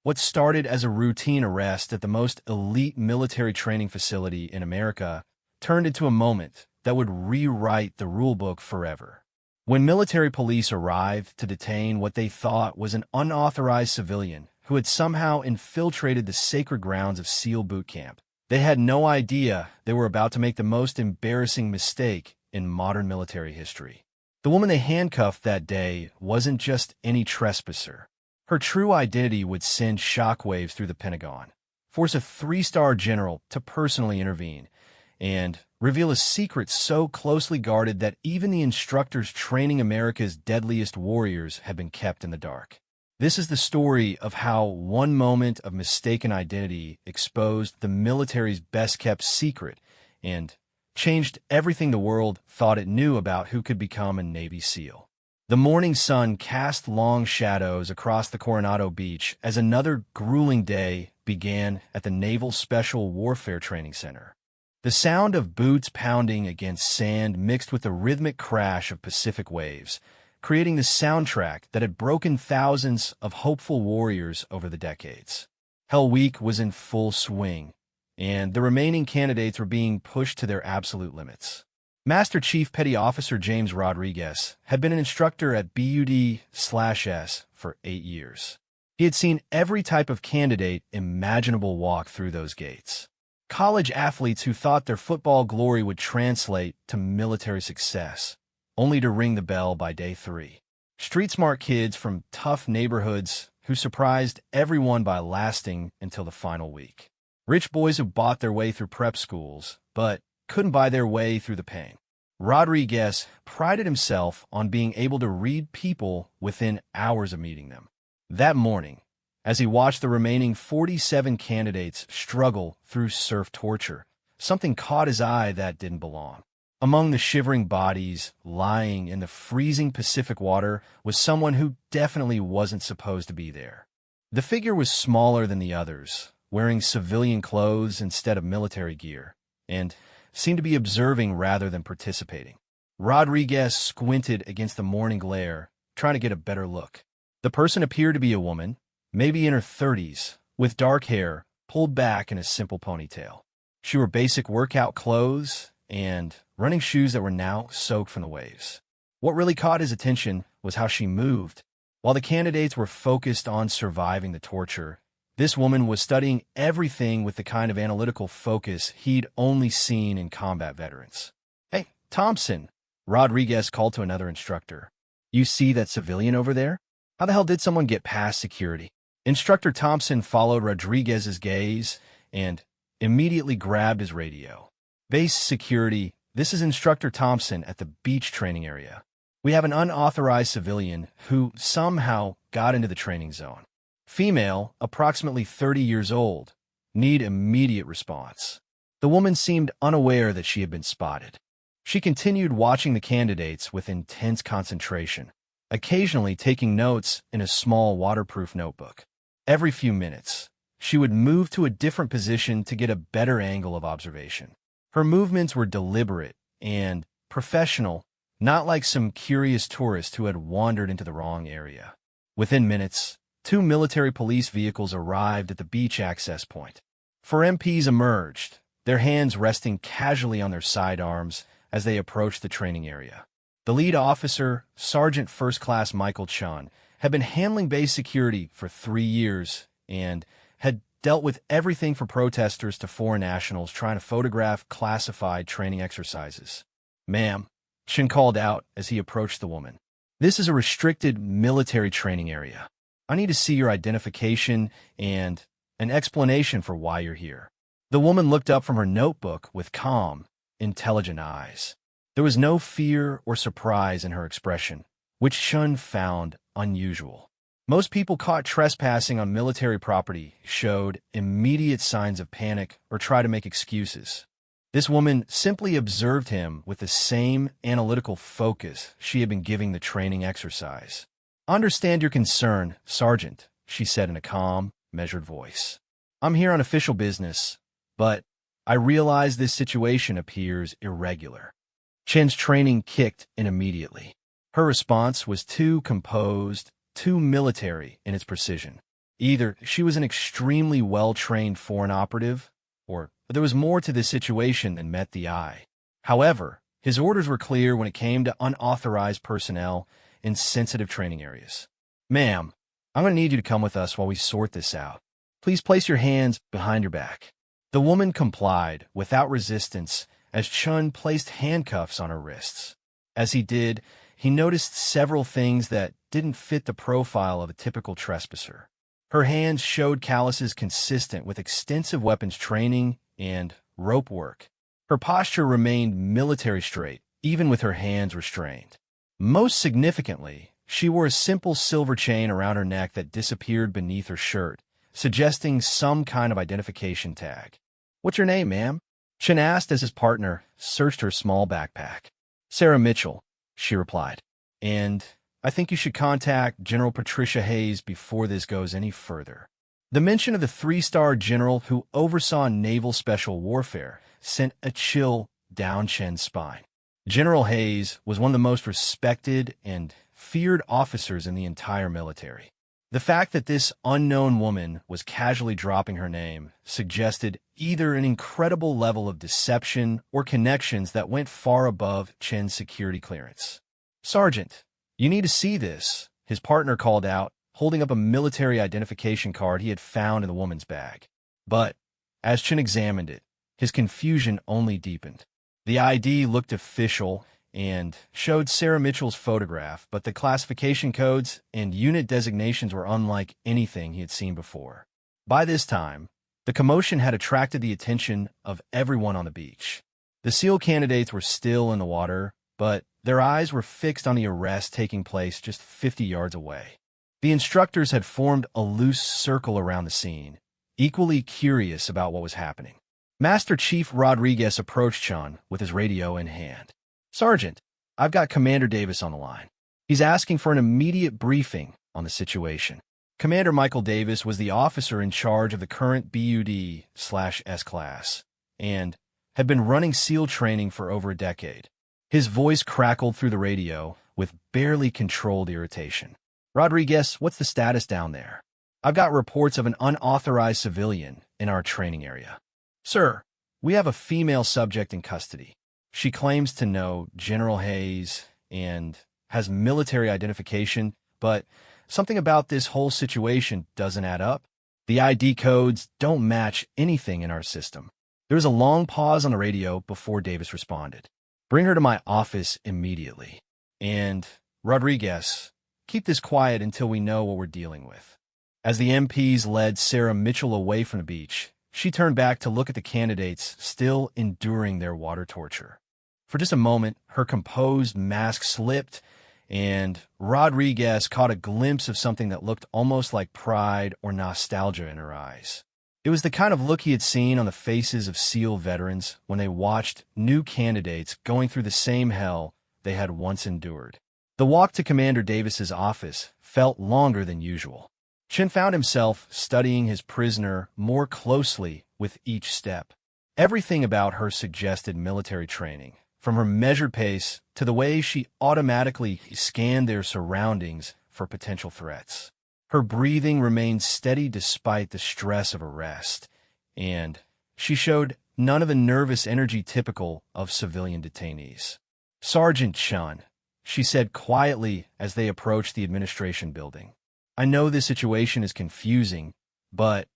What started as a routine arrest at the most elite military training facility in America turned into a moment that would rewrite the rulebook forever. When military police arrived to detain what they thought was an unauthorized civilian who had somehow infiltrated the sacred grounds of SEAL Bootcamp, they had no idea they were about to make the most embarrassing mistake in modern military history. The woman they handcuffed that day wasn't just any trespasser. Her true identity would send shockwaves through the Pentagon, force a three-star general to personally intervene, and reveal a secret so closely guarded that even the instructors training America's deadliest warriors had been kept in the dark. This is the story of how one moment of mistaken identity exposed the military's best-kept secret and changed everything the world thought it knew about who could become a Navy SEAL. The morning sun cast long shadows across the Coronado Beach as another grueling day began at the Naval Special Warfare Training Center. The sound of boots pounding against sand mixed with the rhythmic crash of Pacific waves, creating the soundtrack that had broken thousands of hopeful warriors over the decades. Hell Week was in full swing, and the remaining candidates were being pushed to their absolute limits. Master Chief Petty Officer James Rodriguez had been an instructor at BUD/S for 8 years. He had seen every type of candidate imaginable walk through those gates. College athletes who thought their football glory would translate to military success, only to ring the bell by day 3. Street-smart kids from tough neighborhoods who surprised everyone by lasting until the final week. Rich boys who bought their way through prep schools, but couldn't buy their way through the pain. Rodriguez prided himself on being able to read people within hours of meeting them. That morning, as he watched the remaining 47 candidates struggle through surf torture, something caught his eye that didn't belong. Among the shivering bodies lying in the freezing Pacific water was someone who definitely wasn't supposed to be there. The figure was smaller than the others, wearing civilian clothes instead of military gear, and seemed to be observing rather than participating. Rodriguez squinted against the morning glare, trying to get a better look. The person appeared to be a woman, maybe in her 30s, with dark hair pulled back in a simple ponytail. She wore basic workout clothes and running shoes that were now soaked from the waves. What really caught his attention was how she moved. While the candidates were focused on surviving the torture, this woman was studying everything with the kind of analytical focus he'd only seen in combat veterans. "Hey, Thompson," Rodriguez called to another instructor. "You see that civilian over there? How the hell did someone get past security?" Instructor Thompson followed Rodriguez's gaze and immediately grabbed his radio. "Base security, this is Instructor Thompson at the beach training area. We have an unauthorized civilian who somehow got into the training zone. Female, approximately 30 years old. Need immediate response." The woman seemed unaware that she had been spotted. She continued watching the candidates with intense concentration, occasionally taking notes in a small waterproof notebook. Every few minutes, she would move to a different position to get a better angle of observation. Her movements were deliberate and professional, not like some curious tourist who had wandered into the wrong area. Within minutes, 2 military police vehicles arrived at the beach access point. 4 MPs emerged, their hands resting casually on their sidearms as they approached the training area. The lead officer, Sergeant First Class Michael Chun, had been handling base security for 3 years and had dealt with everything from protesters to foreign nationals trying to photograph classified training exercises. "Ma'am," Chun called out as he approached the woman, "this is a restricted military training area. I need to see your identification and an explanation for why you're here." The woman looked up from her notebook with calm, intelligent eyes. There was no fear or surprise in her expression, which Chun found unusual. Most people caught trespassing on military property showed immediate signs of panic or tried to make excuses. This woman simply observed him with the same analytical focus she had been giving the training exercise. "I understand your concern, Sergeant," she said in a calm, measured voice. "I'm here on official business, but I realize this situation appears irregular." Chen's training kicked in immediately. Her response was too composed, too military in its precision. Either she was an extremely well-trained foreign operative, or there was more to this situation than met the eye. However, his orders were clear when it came to unauthorized personnel in sensitive training areas. "Ma'am, I'm going to need you to come with us while we sort this out. Please place your hands behind your back." The woman complied without resistance as Chun placed handcuffs on her wrists. As he did, he noticed several things that didn't fit the profile of a typical trespasser. Her hands showed calluses consistent with extensive weapons training and rope work. Her posture remained military straight, even with her hands restrained. Most significantly, she wore a simple silver chain around her neck that disappeared beneath her shirt, suggesting some kind of identification tag. "What's your name, ma'am?" Chin asked as his partner searched her small backpack. "Sarah Mitchell," she replied. "And I think you should contact General Patricia Hayes before this goes any further." The mention of the three-star general who oversaw naval special warfare sent a chill down Chen's spine. General Hayes was one of the most respected and feared officers in the entire military. The fact that this unknown woman was casually dropping her name suggested either an incredible level of deception or connections that went far above Chen's security clearance. "Sergeant, you need to see this," his partner called out, holding up a military identification card he had found in the woman's bag. But as Chen examined it, his confusion only deepened. The ID looked official and showed Sarah Mitchell's photograph, but the classification codes and unit designations were unlike anything he had seen before. By this time, the commotion had attracted the attention of everyone on the beach. The SEAL candidates were still in the water, but their eyes were fixed on the arrest taking place just 50 yards away. The instructors had formed a loose circle around the scene, equally curious about what was happening. Master Chief Rodriguez approached Chun with his radio in hand. "Sergeant, I've got Commander Davis on the line. He's asking for an immediate briefing on the situation." Commander Michael Davis was the officer in charge of the current BUD/S class and had been running SEAL training for over a decade. His voice crackled through the radio with barely controlled irritation. "Rodriguez, what's the status down there? I've got reports of an unauthorized civilian in our training area." "Sir, we have a female subject in custody. She claims to know General Hayes and has military identification, but something about this whole situation doesn't add up. The ID codes don't match anything in our system." There was a long pause on the radio before Davis responded. "Bring her to my office immediately. And, Rodriguez, keep this quiet until we know what we're dealing with." As the MPs led Sarah Mitchell away from the beach, she turned back to look at the candidates still enduring their water torture. For just a moment, her composed mask slipped, and Rodriguez caught a glimpse of something that looked almost like pride or nostalgia in her eyes. It was the kind of look he had seen on the faces of SEAL veterans when they watched new candidates going through the same hell they had once endured. The walk to Commander Davis's office felt longer than usual. Chen found himself studying his prisoner more closely with each step. Everything about her suggested military training, from her measured pace to the way she automatically scanned their surroundings for potential threats. Her breathing remained steady despite the stress of arrest, and she showed none of the nervous energy typical of civilian detainees. "Sergeant Chun," she said quietly as they approached the administration building. "I know this situation is confusing, but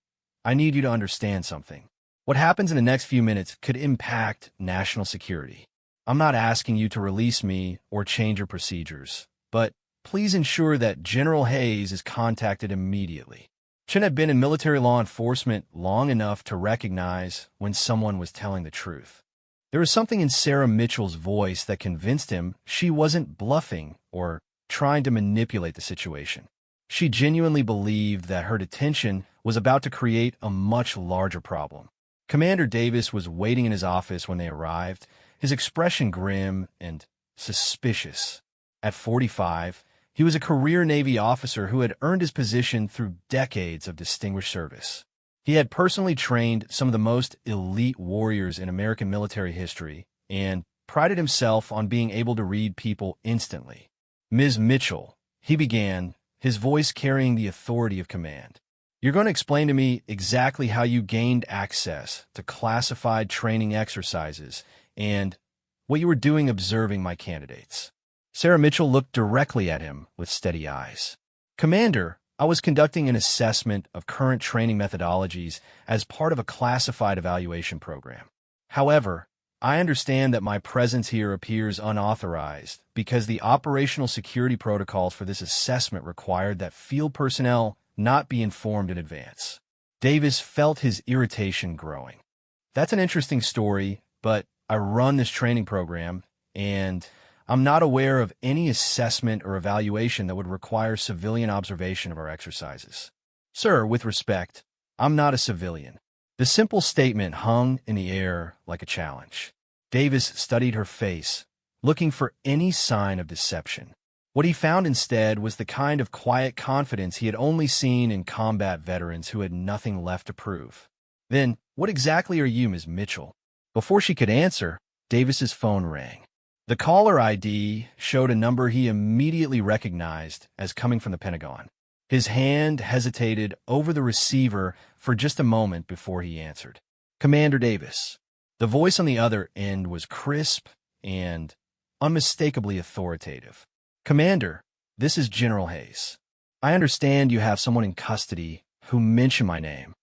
I need you to understand something. What happens in the next few minutes could impact national security. I'm not asking you to release me or change your procedures, but please ensure that General Hayes is contacted immediately." Chen had been in military law enforcement long enough to recognize when someone was telling the truth. There was something in Sarah Mitchell's voice that convinced him she wasn't bluffing or trying to manipulate the situation. She genuinely believed that her detention was about to create a much larger problem. Commander Davis was waiting in his office when they arrived, his expression grim and suspicious. At 45, he was a career Navy officer who had earned his position through decades of distinguished service. He had personally trained some of the most elite warriors in American military history and prided himself on being able to read people instantly. "Ms. Mitchell," he began, his voice carrying the authority of command. You're going to explain to me exactly how you gained access to classified training exercises and what you were doing observing my candidates. Sarah Mitchell looked directly at him with steady eyes. Commander, I was conducting an assessment of current training methodologies as part of a classified evaluation program. However, I understand that my presence here appears unauthorized because the operational security protocols for this assessment required that field personnel not be informed in advance. Davis felt his irritation growing. That's an interesting story, but I run this training program, and I'm not aware of any assessment or evaluation that would require civilian observation of our exercises. Sir, with respect, I'm not a civilian. The simple statement hung in the air like a challenge. Davis studied her face, looking for any sign of deception. What he found instead was the kind of quiet confidence he had only seen in combat veterans who had nothing left to prove. Then, what exactly are you, Ms. Mitchell? Before she could answer, Davis's phone rang. The caller ID showed a number he immediately recognized as coming from the Pentagon. His hand hesitated over the receiver for just a moment before he answered. Commander Davis. The voice on the other end was crisp and unmistakably authoritative. Commander, this is General Hayes. I understand you have someone in custody who mentioned my name.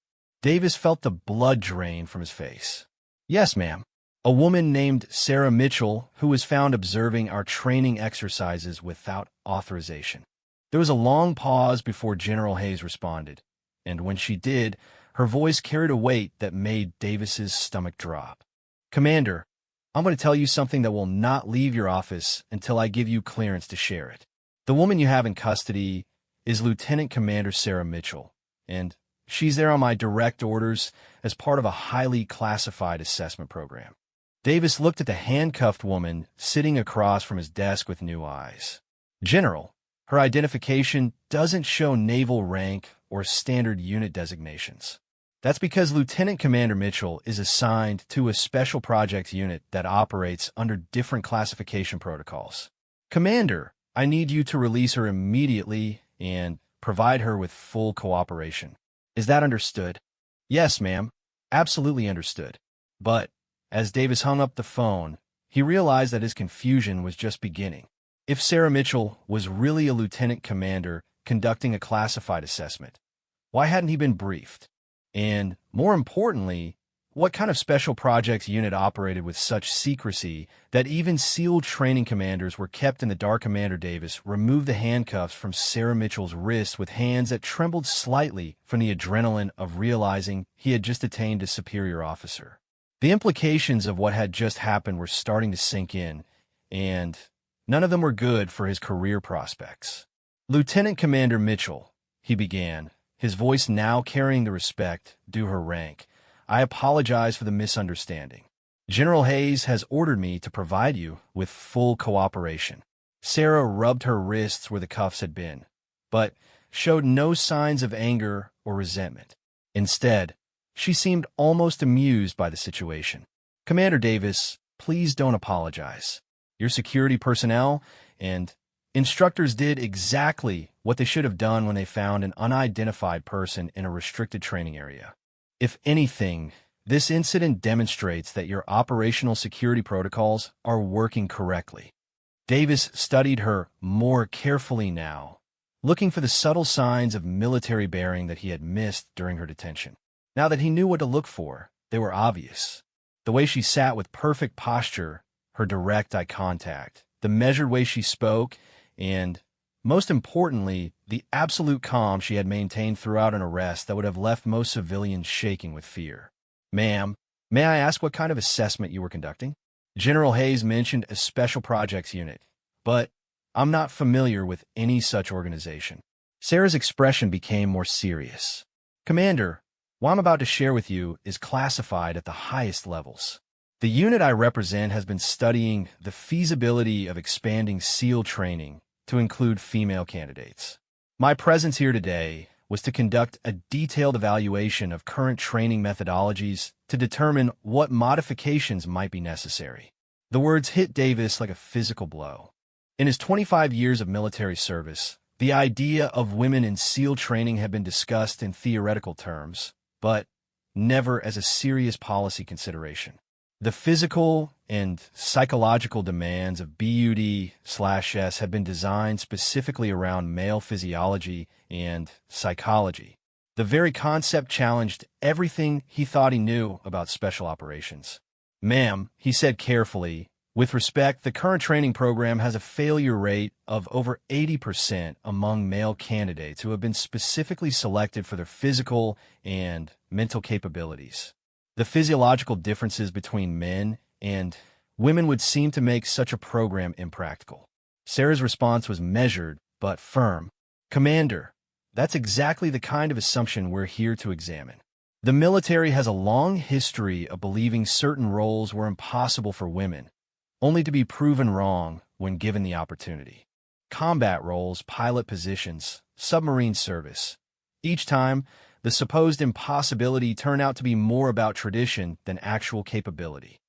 Davis felt the blood drain from his face. Yes, ma'am. A woman named Sarah Mitchell who was found observing our training exercises without authorization. There was a long pause before General Hayes responded, and when she did, her voice carried a weight that made Davis's stomach drop. Commander, I'm going to tell you something that will not leave your office until I give you clearance to share it. The woman you have in custody is Lieutenant Commander Sarah Mitchell, and she's there on my direct orders as part of a highly classified assessment program. Davis looked at the handcuffed woman sitting across from his desk with new eyes. General, her identification doesn't show naval rank or standard unit designations. That's because Lieutenant Commander Mitchell is assigned to a special projects unit that operates under different classification protocols. Commander, I need you to release her immediately and provide her with full cooperation. Is that understood? Yes, ma'am. Absolutely understood. But as Davis hung up the phone, he realized that his confusion was just beginning. If Sarah Mitchell was really a lieutenant commander conducting a classified assessment, why hadn't he been briefed? And, more importantly, what kind of special projects unit operated with such secrecy that even SEAL training commanders were kept in the dark? Commander Davis removed the handcuffs from Sarah Mitchell's wrist with hands that trembled slightly from the adrenaline of realizing he had just attained a superior officer. The implications of what had just happened were starting to sink in, and none of them were good for his career prospects. Lieutenant Commander Mitchell, he began, his voice now carrying the respect due her rank. I apologize for the misunderstanding. General Hayes has ordered me to provide you with full cooperation. Sarah rubbed her wrists where the cuffs had been, but showed no signs of anger or resentment. Instead, she seemed almost amused by the situation. Commander Davis, please don't apologize. Your security personnel and instructors did exactly what they should have done when they found an unidentified person in a restricted training area. If anything, this incident demonstrates that your operational security protocols are working correctly. Davis studied her more carefully now, looking for the subtle signs of military bearing that he had missed during her detention. Now that he knew what to look for, they were obvious. The way she sat with perfect posture, her direct eye contact, the measured way she spoke, and, most importantly, the absolute calm she had maintained throughout an arrest that would have left most civilians shaking with fear. Ma'am, may I ask what kind of assessment you were conducting? General Hayes mentioned a special projects unit, but I'm not familiar with any such organization. Sarah's expression became more serious. Commander, what I'm about to share with you is classified at the highest levels. The unit I represent has been studying the feasibility of expanding SEAL training to include female candidates. My presence here today was to conduct a detailed evaluation of current training methodologies to determine what modifications might be necessary. The words hit Davis like a physical blow. In his 25 years of military service, The idea of women in SEAL training had been discussed in theoretical terms, but never as a serious policy consideration. The physical and psychological demands of BUD/S had been designed specifically around male physiology and psychology. The very concept challenged everything he thought he knew about special operations. "Ma'am," he said carefully, "with respect, the current training program has a failure rate of over 80% among male candidates who have been specifically selected for their physical and mental capabilities. The physiological differences between men and women would seem to make such a program impractical." Sarah's response was measured but firm. "Commander, that's exactly the kind of assumption we're here to examine. The military has a long history of believing certain roles were impossible for women, only to be proven wrong when given the opportunity. Combat roles, pilot positions, submarine service. Each time, the supposed impossibility turned out to be more about tradition than actual capability."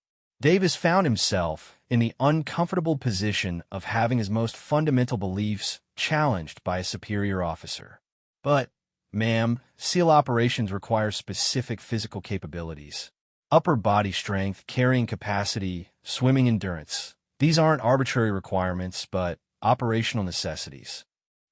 Davis found himself in the uncomfortable position of having his most fundamental beliefs challenged by a superior officer. "But, ma'am, SEAL operations require specific physical capabilities. Upper body strength, carrying capacity, swimming endurance. These aren't arbitrary requirements, but operational necessities."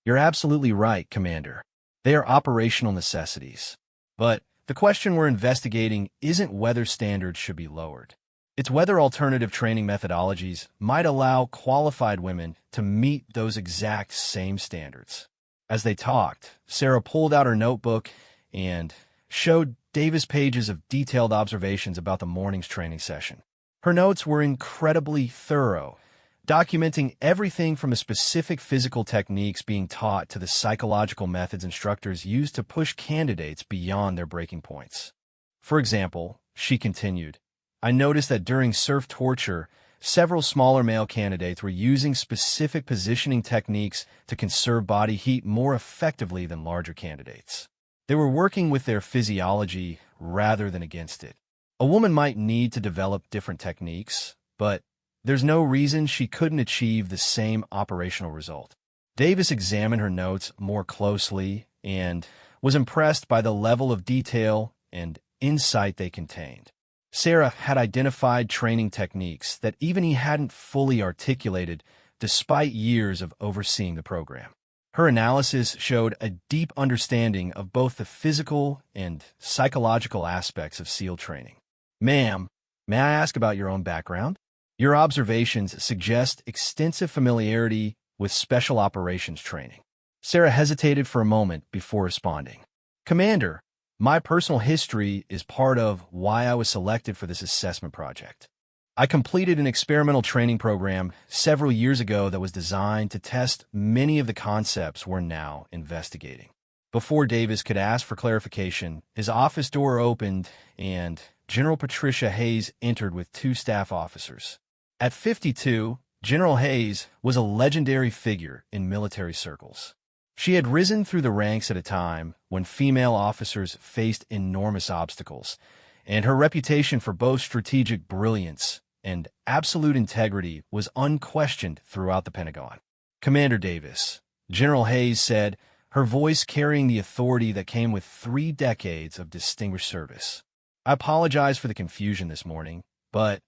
"You're absolutely right, Commander. They are operational necessities. But the question we're investigating isn't whether standards should be lowered. It's whether alternative training methodologies might allow qualified women to meet those exact same standards." As they talked, Sarah pulled out her notebook and showed Davis pages of detailed observations about the morning's training session. Her notes were incredibly thorough, documenting everything from the specific physical techniques being taught to the psychological methods instructors used to push candidates beyond their breaking points. "For example," she continued, "I noticed that during surf torture, several smaller male candidates were using specific positioning techniques to conserve body heat more effectively than larger candidates. They were working with their physiology rather than against it. A woman might need to develop different techniques, but there's no reason she couldn't achieve the same operational result." Davis examined her notes more closely and was impressed by the level of detail and insight they contained. Sarah had identified training techniques that even he hadn't fully articulated despite years of overseeing the program. Her analysis showed a deep understanding of both the physical and psychological aspects of SEAL training. "Ma'am, may I ask about your own background? Your observations suggest extensive familiarity with special operations training." Sarah hesitated for a moment before responding. "Commander, my personal history is part of why I was selected for this assessment project. I completed an experimental training program several years ago that was designed to test many of the concepts we're now investigating." Before Davis could ask for clarification, his office door opened and General Patricia Hayes entered with 2 staff officers. At 52, General Hayes was a legendary figure in military circles. She had risen through the ranks at a time when female officers faced enormous obstacles, and her reputation for both strategic brilliance and absolute integrity was unquestioned throughout the Pentagon. "Commander Davis," General Hayes said, her voice carrying the authority that came with 3 decades of distinguished service. "I apologize for the confusion this morning, but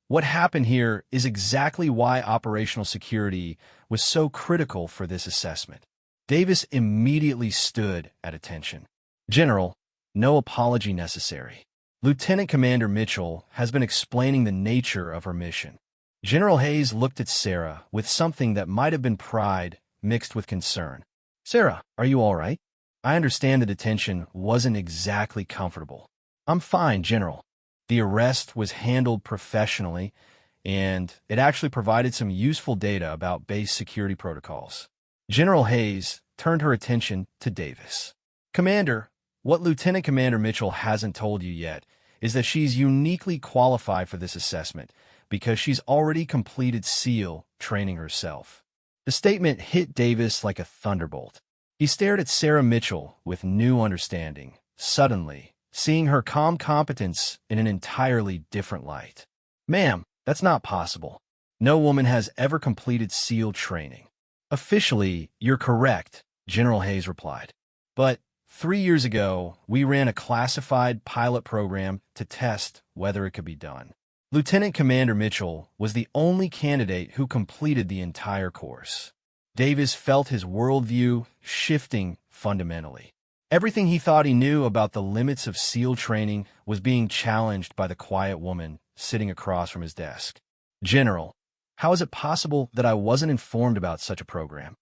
what happened here is exactly why operational security was so critical for this assessment." Davis immediately stood at attention. "General, no apology necessary. Lieutenant Commander Mitchell has been explaining the nature of her mission." General Hayes looked at Sarah with something that might have been pride mixed with concern. "Sarah, are you all right? I understand the detention wasn't exactly comfortable." "I'm fine, General. The arrest was handled professionally, and it actually provided some useful data about base security protocols." General Hayes turned her attention to Davis. "Commander, what Lieutenant Commander Mitchell hasn't told you yet is that she's uniquely qualified for this assessment because she's already completed SEAL training herself." The statement hit Davis like a thunderbolt. He stared at Sarah Mitchell with new understanding, suddenly seeing her calm competence in an entirely different light. "Ma'am, that's not possible. No woman has ever completed SEAL training." "Officially, you're correct, General Hayes replied. But 3 years ago, we ran a classified pilot program to test whether it could be done. Lieutenant Commander Mitchell was the only candidate who completed the entire course. Davis felt his worldview shifting fundamentally. Everything he thought he knew about the limits of SEAL training was being challenged by the quiet woman sitting across from his desk. General, how is it possible that I wasn't informed about such a program?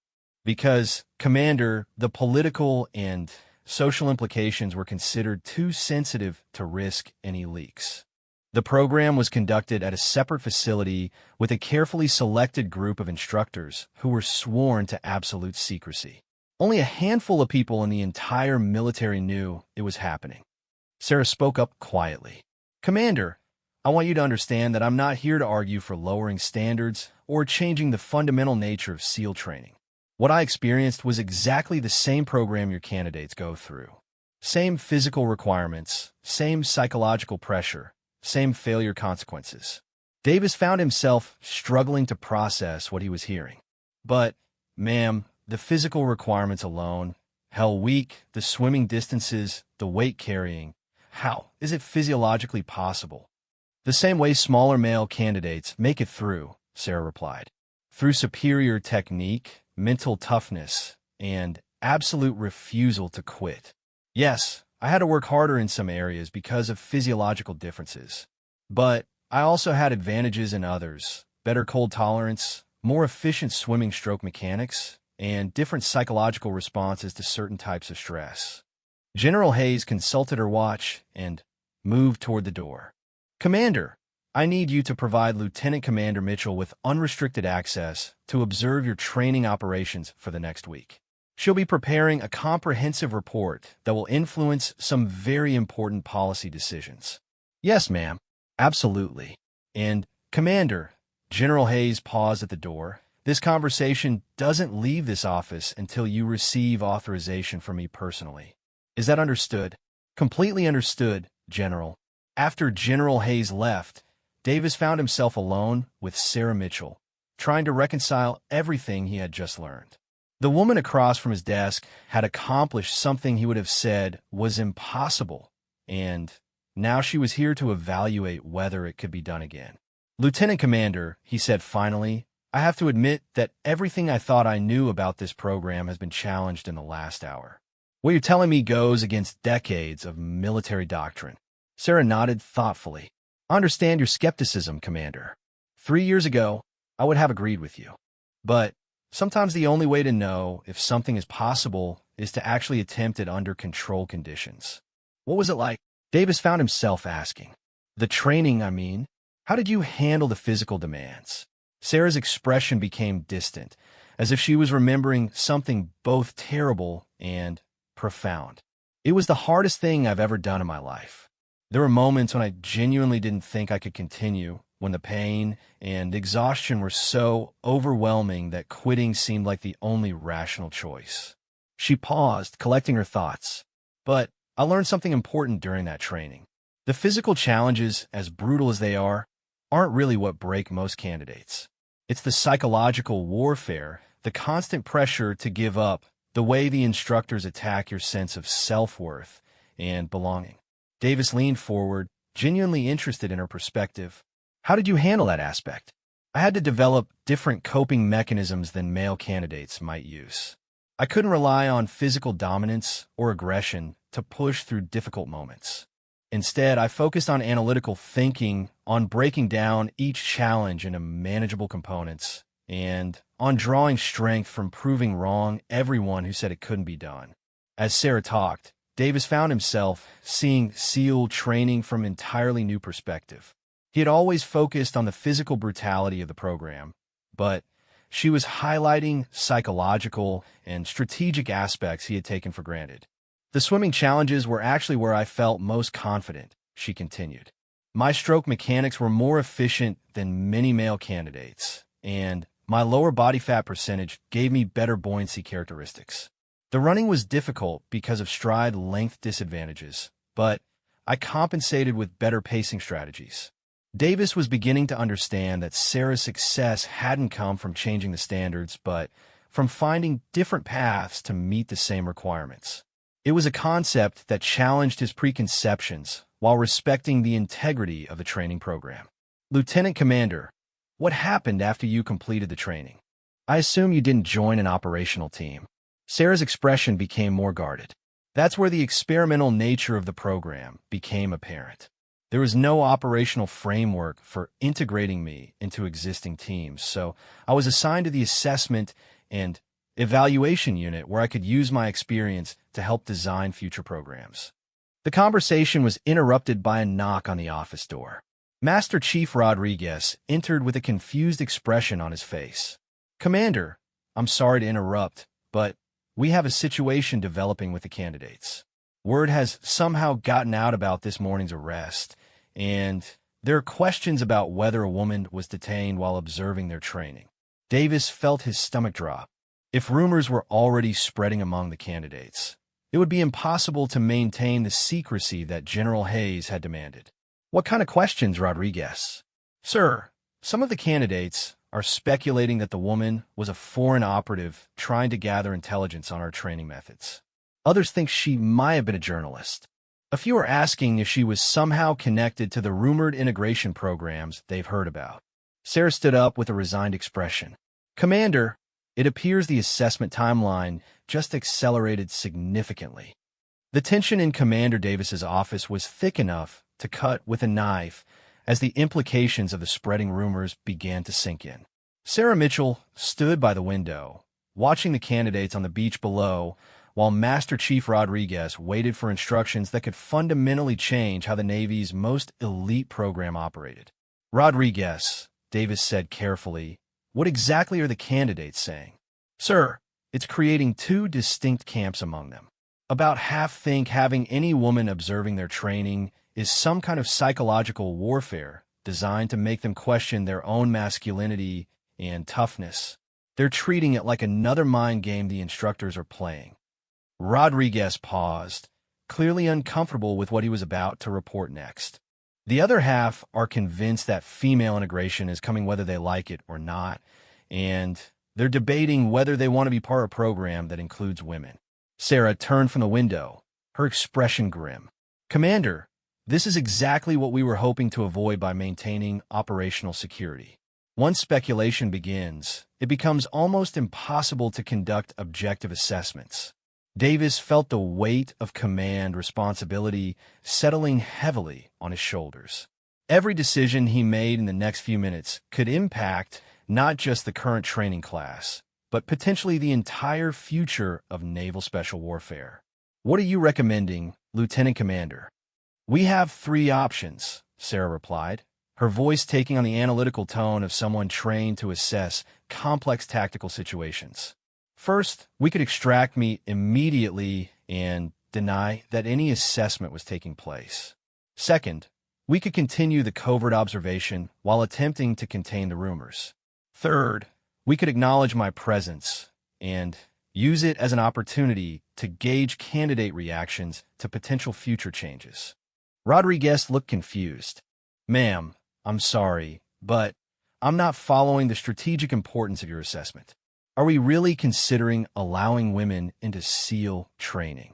Because, Commander, the political and social implications were considered too sensitive to risk any leaks. The program was conducted at a separate facility with a carefully selected group of instructors who were sworn to absolute secrecy. Only a handful of people in the entire military knew it was happening. Sarah spoke up quietly. Commander, I want you to understand that I'm not here to argue for lowering standards or changing the fundamental nature of SEAL training. What I experienced was exactly the same program your candidates go through. Same physical requirements, same psychological pressure, same failure consequences. Davis found himself struggling to process what he was hearing. But, ma'am, the physical requirements alone, hell week, the swimming distances, the weight carrying, how is it physiologically possible? The same way smaller male candidates make it through, Sarah replied. Through superior technique, mental toughness, and absolute refusal to quit. Yes, I had to work harder in some areas because of physiological differences. But I also had advantages in others, better cold tolerance, more efficient swimming stroke mechanics, and different psychological responses to certain types of stress. General Hayes consulted her watch and moved toward the door. Commander, I need you to provide Lieutenant Commander Mitchell with unrestricted access to observe your training operations for the next week. She'll be preparing a comprehensive report that will influence some very important policy decisions. Yes, ma'am. Absolutely. And, Commander, General Hayes paused at the door. This conversation doesn't leave this office until you receive authorization from me personally. Is that understood? Completely understood, General. After General Hayes left, Davis found himself alone with Sarah Mitchell, trying to reconcile everything he had just learned. The woman across from his desk had accomplished something he would have said was impossible, and now she was here to evaluate whether it could be done again. Lieutenant Commander, he said finally, I have to admit that everything I thought I knew about this program has been challenged in the last hour. What you're telling me goes against decades of military doctrine. Sarah nodded thoughtfully. I understand your skepticism, Commander. 3 years ago, I would have agreed with you. But sometimes the only way to know if something is possible is to actually attempt it under controlled conditions. What was it like? Davis found himself asking. The training, I mean. How did you handle the physical demands? Sarah's expression became distant, as if she was remembering something both terrible and profound. It was the hardest thing I've ever done in my life. There were moments when I genuinely didn't think I could continue, when the pain and exhaustion were so overwhelming that quitting seemed like the only rational choice. She paused, collecting her thoughts. But I learned something important during that training. The physical challenges, as brutal as they are, aren't really what break most candidates. It's the psychological warfare, the constant pressure to give up, the way the instructors attack your sense of self-worth and belonging. Davis leaned forward, genuinely interested in her perspective. How did you handle that aspect? I had to develop different coping mechanisms than male candidates might use. I couldn't rely on physical dominance or aggression to push through difficult moments. Instead, I focused on analytical thinking, on breaking down each challenge into manageable components, and on drawing strength from proving wrong everyone who said it couldn't be done. As Sarah talked, Davis found himself seeing SEAL training from an entirely new perspective. He had always focused on the physical brutality of the program, but she was highlighting psychological and strategic aspects he had taken for granted. The swimming challenges were actually where I felt most confident, she continued. My stroke mechanics were more efficient than many male candidates, and my lower body fat percentage gave me better buoyancy characteristics. The running was difficult because of stride length disadvantages, but I compensated with better pacing strategies. Davis was beginning to understand that Sarah's success hadn't come from changing the standards, but from finding different paths to meet the same requirements. It was a concept that challenged his preconceptions while respecting the integrity of the training program. Lieutenant Commander, what happened after you completed the training? I assume you didn't join an operational team. Sarah's expression became more guarded. That's where the experimental nature of the program became apparent. There was no operational framework for integrating me into existing teams, so I was assigned to the assessment and evaluation unit where I could use my experience to help design future programs. The conversation was interrupted by a knock on the office door. Master Chief Rodriguez entered with a confused expression on his face. Commander, I'm sorry to interrupt, but we have a situation developing with the candidates. Word has somehow gotten out about this morning's arrest, and there are questions about whether a woman was detained while observing their training. Davis felt his stomach drop. If rumors were already spreading among the candidates, it would be impossible to maintain the secrecy that General Hayes had demanded. What kind of questions, Rodriguez? Sir, some of the candidates are speculating that the woman was a foreign operative trying to gather intelligence on our training methods. Others think she might have been a journalist. A few are asking if she was somehow connected to the rumored integration programs they've heard about. Sarah stood up with a resigned expression. Commander, it appears the assessment timeline just accelerated significantly. The tension in Commander Davis's office was thick enough to cut with a knife as the implications of the spreading rumors began to sink in. Sarah Mitchell stood by the window, watching the candidates on the beach below, while Master Chief Rodriguez waited for instructions that could fundamentally change how the Navy's most elite program operated. Rodriguez, Davis said carefully, what exactly are the candidates saying? Sir, it's creating two distinct camps among them. About half think having any woman observing their training is some kind of psychological warfare designed to make them question their own masculinity and toughness. They're treating it like another mind game the instructors are playing. Rodriguez paused, clearly uncomfortable with what he was about to report next. The other half are convinced that female integration is coming whether they like it or not, and they're debating whether they want to be part of a program that includes women. Sarah turned from the window, her expression grim. Commander, this is exactly what we were hoping to avoid by maintaining operational security. Once speculation begins, it becomes almost impossible to conduct objective assessments. Davis felt the weight of command responsibility settling heavily on his shoulders. Every decision he made in the next few minutes could impact not just the current training class, but potentially the entire future of naval special warfare. What are you recommending, Lieutenant Commander? We have three options, Sarah replied, her voice taking on the analytical tone of someone trained to assess complex tactical situations. First, we could extract me immediately and deny that any assessment was taking place. Second, we could continue the covert observation while attempting to contain the rumors. Third, we could acknowledge my presence and use it as an opportunity to gauge candidate reactions to potential future changes. Rodriguez looked confused. Ma'am, I'm sorry, but I'm not following the strategic importance of your assessment. Are we really considering allowing women into SEAL training?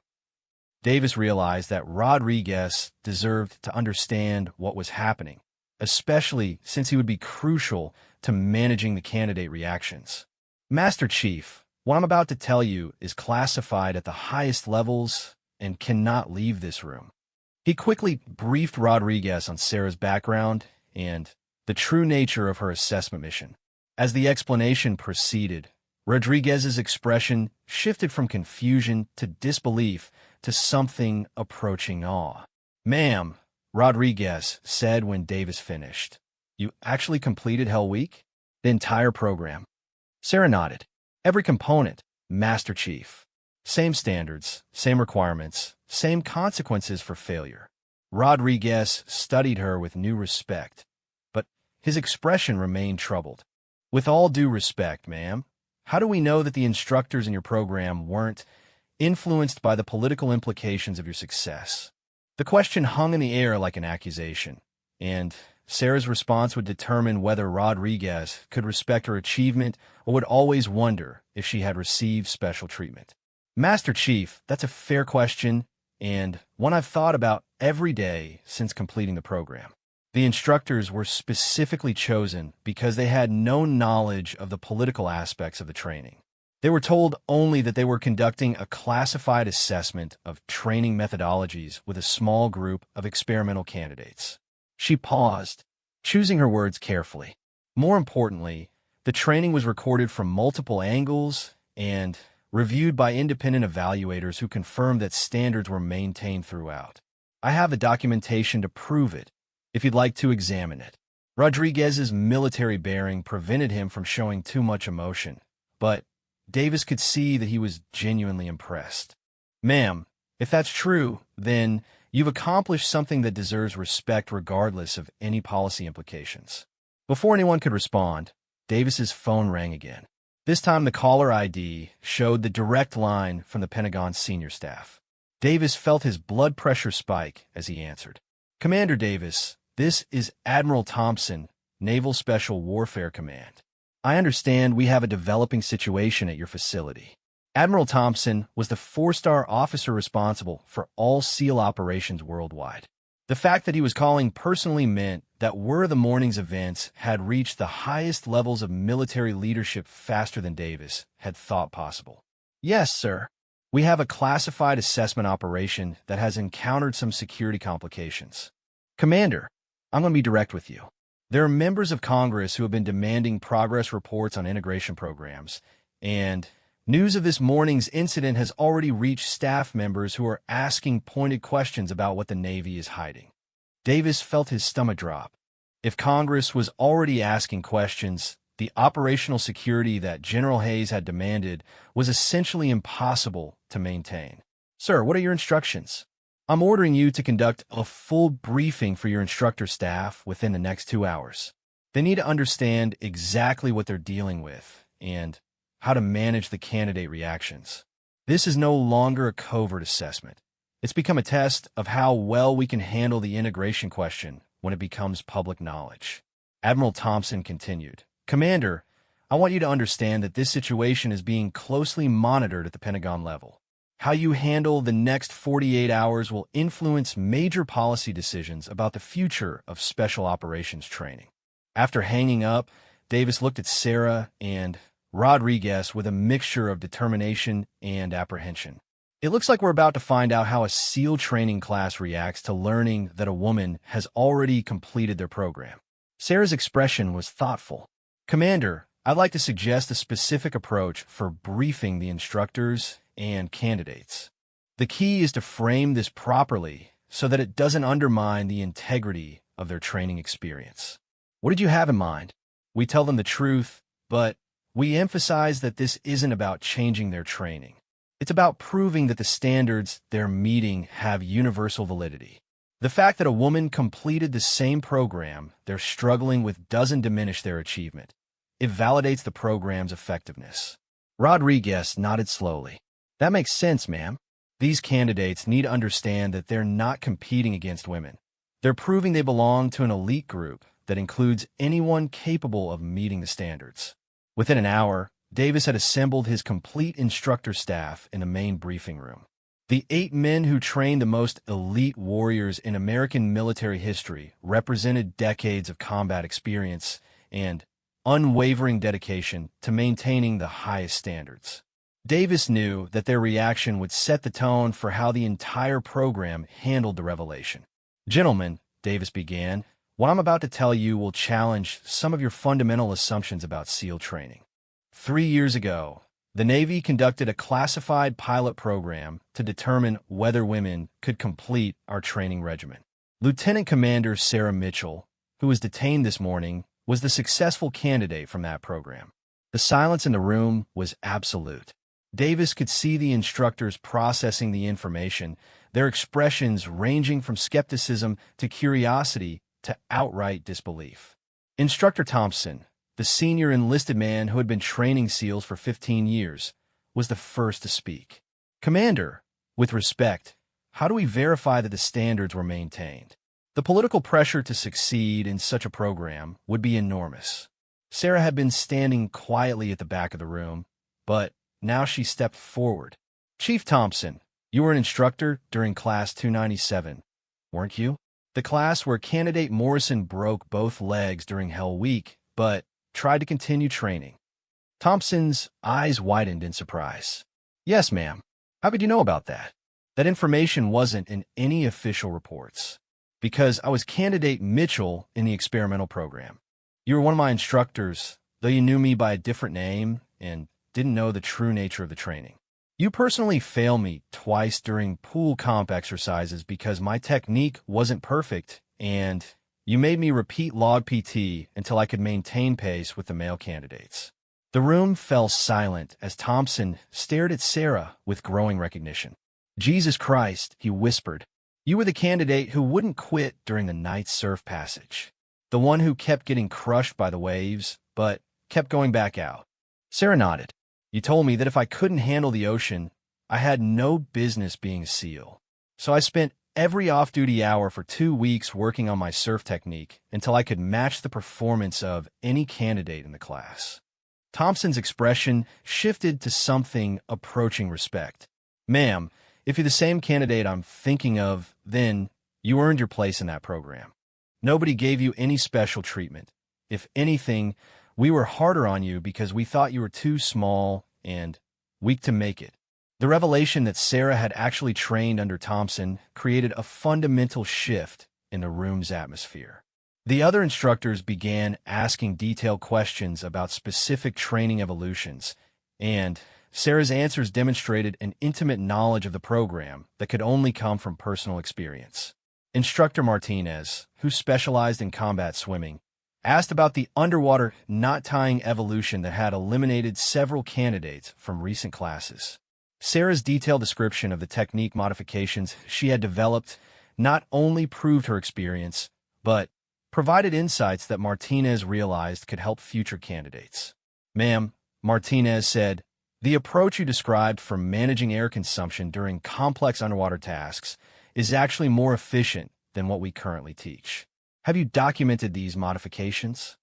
Davis realized that Rodriguez deserved to understand what was happening, especially since he would be crucial to managing the candidate reactions. Master Chief, what I'm about to tell you is classified at the highest levels and cannot leave this room. He quickly briefed Rodriguez on Sarah's background and the true nature of her assessment mission. As the explanation proceeded, Rodriguez's expression shifted from confusion to disbelief to something approaching awe. Ma'am, Rodriguez said when Davis finished, you actually completed Hell Week? The entire program? Sarah nodded. Every component, Master Chief. Same standards, same requirements, same consequences for failure. Rodriguez studied her with new respect, but his expression remained troubled. With all due respect, ma'am, how do we know that the instructors in your program weren't influenced by the political implications of your success? The question hung in the air like an accusation, and Sarah's response would determine whether Rodriguez could respect her achievement or would always wonder if she had received special treatment. Master Chief, that's a fair question, and one I've thought about every day since completing the program. The instructors were specifically chosen because they had no knowledge of the political aspects of the training. They were told only that they were conducting a classified assessment of training methodologies with a small group of experimental candidates. She paused, choosing her words carefully. More importantly, the training was recorded from multiple angles and reviewed by independent evaluators who confirmed that standards were maintained throughout. I have the documentation to prove it, if you'd like to examine it. Rodriguez's military bearing prevented him from showing too much emotion, but Davis could see that he was genuinely impressed. Ma'am, if that's true, then you've accomplished something that deserves respect regardless of any policy implications. Before anyone could respond, Davis's phone rang again. This time the caller ID showed the direct line from the Pentagon's senior staff. Davis felt his blood pressure spike as he answered. Commander Davis, this is Admiral Thompson, Naval Special Warfare Command. I understand we have a developing situation at your facility. Admiral Thompson was the 4-star officer responsible for all SEAL operations worldwide. The fact that he was calling personally meant that word of the morning's events had reached the highest levels of military leadership faster than Davis had thought possible. Yes, sir. We have a classified assessment operation that has encountered some security complications. Commander, I'm going to be direct with you. There are members of Congress who have been demanding progress reports on integration programs, and news of this morning's incident has already reached staff members who are asking pointed questions about what the Navy is hiding. Davis felt his stomach drop. If Congress was already asking questions, the operational security that General Hayes had demanded was essentially impossible to maintain. Sir, what are your instructions? I'm ordering you to conduct a full briefing for your instructor staff within the next 2 hours. They need to understand exactly what they're dealing with and how to manage the candidate reactions. This is no longer a covert assessment. It's become a test of how well we can handle the integration question when it becomes public knowledge. Admiral Thompson continued, Commander, I want you to understand that this situation is being closely monitored at the Pentagon level. How you handle the next 48 hours will influence major policy decisions about the future of special operations training. After hanging up, Davis looked at Sarah and Rodriguez with a mixture of determination and apprehension. It looks like we're about to find out how a SEAL training class reacts to learning that a woman has already completed their program. Sarah's expression was thoughtful. Commander, I'd like to suggest a specific approach for briefing the instructors and candidates. The key is to frame this properly so that it doesn't undermine the integrity of their training experience. What did you have in mind? We tell them the truth, but we emphasize that this isn't about changing their training. It's about proving that the standards they're meeting have universal validity. The fact that a woman completed the same program they're struggling with doesn't diminish their achievement. It validates the program's effectiveness. Rodriguez nodded slowly. That makes sense, ma'am. These candidates need to understand that they're not competing against women. They're proving they belong to an elite group that includes anyone capable of meeting the standards. Within an hour, Davis had assembled his complete instructor staff in the main briefing room. The 8 men who trained the most elite warriors in American military history represented decades of combat experience and unwavering dedication to maintaining the highest standards. Davis knew that their reaction would set the tone for how the entire program handled the revelation. Gentlemen, Davis began, what I'm about to tell you will challenge some of your fundamental assumptions about SEAL training. 3 years ago, the Navy conducted a classified pilot program to determine whether women could complete our training regimen. Lieutenant Commander Sarah Mitchell, who was detained this morning, was the successful candidate from that program. The silence in the room was absolute. Davis could see the instructors processing the information, their expressions ranging from skepticism to curiosity to outright disbelief. Instructor Thompson, the senior enlisted man who had been training SEALs for 15 years, was the first to speak. Commander, with respect, how do we verify that the standards were maintained? The political pressure to succeed in such a program would be enormous. Sarah had been standing quietly at the back of the room, but now she stepped forward. "Chief Thompson, you were an instructor during Class 297, weren't you? The class where candidate Morrison broke both legs during Hell Week, but tried to continue training." Thompson's eyes widened in surprise. "Yes, ma'am. How could you know about that?" "That information wasn't in any official reports, because I was candidate Mitchell in the experimental program. You were one of my instructors, though you knew me by a different name and didn't know the true nature of the training. You personally failed me twice during pool comp exercises because my technique wasn't perfect, and you made me repeat log PT until I could maintain pace with the male candidates." The room fell silent as Thompson stared at Sarah with growing recognition. "Jesus Christ," he whispered. "You were the candidate who wouldn't quit during the night surf passage. The one who kept getting crushed by the waves, but kept going back out." Sarah nodded. "You told me that if I couldn't handle the ocean, I had no business being a SEAL. So I spent every off-duty hour for 2 weeks working on my surf technique until I could match the performance of any candidate in the class." Thompson's expression shifted to something approaching respect. "Ma'am, if you're the same candidate I'm thinking of, then you earned your place in that program. Nobody gave you any special treatment. If anything, we were harder on you because we thought you were too small and weak to make it." The revelation that Sarah had actually trained under Thompson created a fundamental shift in the room's atmosphere. The other instructors began asking detailed questions about specific training evolutions, and Sarah's answers demonstrated an intimate knowledge of the program that could only come from personal experience. Instructor Martinez, who specialized in combat swimming, asked about the underwater knot-tying evolution that had eliminated several candidates from recent classes. Sarah's detailed description of the technique modifications she had developed not only proved her experience, but provided insights that Martinez realized could help future candidates. "Ma'am," Martinez said, "the approach you described for managing air consumption during complex underwater tasks is actually more efficient than what we currently teach. Have you documented these modifications?"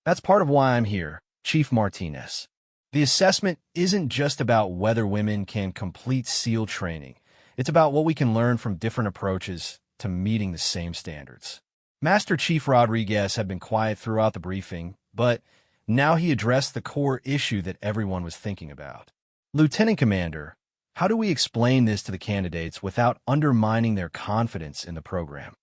"That's part of why I'm here, Chief Martinez. The assessment isn't just about whether women can complete SEAL training. It's about what we can learn from different approaches to meeting the same standards." Master Chief Rodriguez had been quiet throughout the briefing, but now he addressed the core issue that everyone was thinking about. "Lieutenant Commander, how do we explain this to the candidates without undermining their confidence in the program?"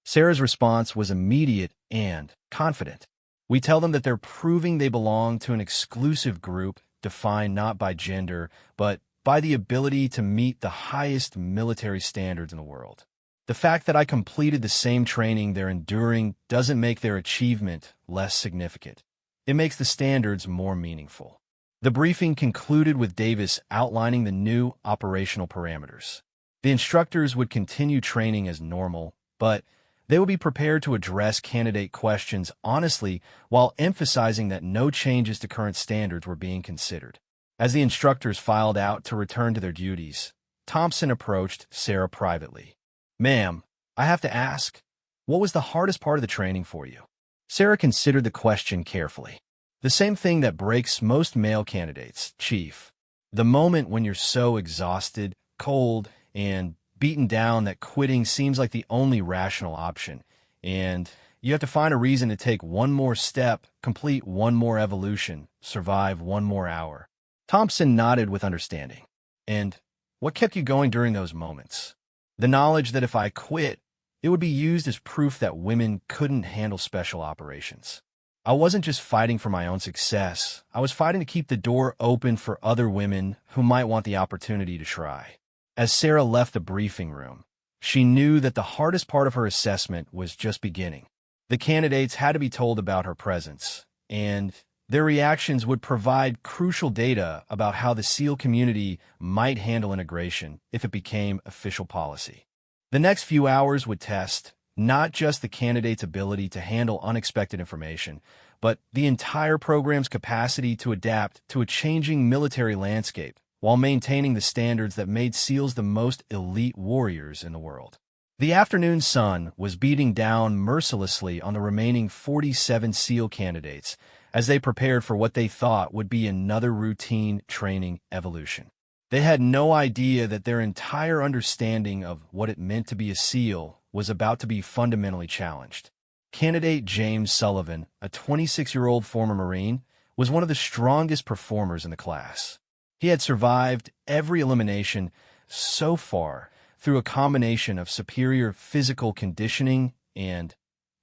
Sarah's response was immediate and confident. "We tell them that they're proving they belong to an exclusive group defined not by gender, but by the ability to meet the highest military standards in the world. The fact that I completed the same training they're enduring doesn't make their achievement less significant. It makes the standards more meaningful." The briefing concluded with Davis outlining the new operational parameters. The instructors would continue training as normal, but they would be prepared to address candidate questions honestly while emphasizing that no changes to current standards were being considered. As the instructors filed out to return to their duties, Thompson approached Sarah privately. "Ma'am, I have to ask, what was the hardest part of the training for you?" Sarah considered the question carefully. "The same thing that breaks most male candidates, Chief. The moment when you're so exhausted, cold, and beaten down that quitting seems like the only rational option, and you have to find a reason to take one more step, complete one more evolution, survive one more hour." Thompson nodded with understanding. "And what kept you going during those moments?" "The knowledge that if I quit, it would be used as proof that women couldn't handle special operations. I wasn't just fighting for my own success. I was fighting to keep the door open for other women who might want the opportunity to try." As Sarah left the briefing room, she knew that the hardest part of her assessment was just beginning. The candidates had to be told about her presence, and their reactions would provide crucial data about how the SEAL community might handle integration if it became official policy. The next few hours would test not just the candidate's ability to handle unexpected information, but the entire program's capacity to adapt to a changing military landscape while maintaining the standards that made SEALs the most elite warriors in the world. The afternoon sun was beating down mercilessly on the remaining 47 SEAL candidates as they prepared for what they thought would be another routine training evolution. They had no idea that their entire understanding of what it meant to be a SEAL was about to be fundamentally challenged. Candidate James Sullivan, a 26-year-old former Marine, was one of the strongest performers in the class. He had survived every elimination so far through a combination of superior physical conditioning and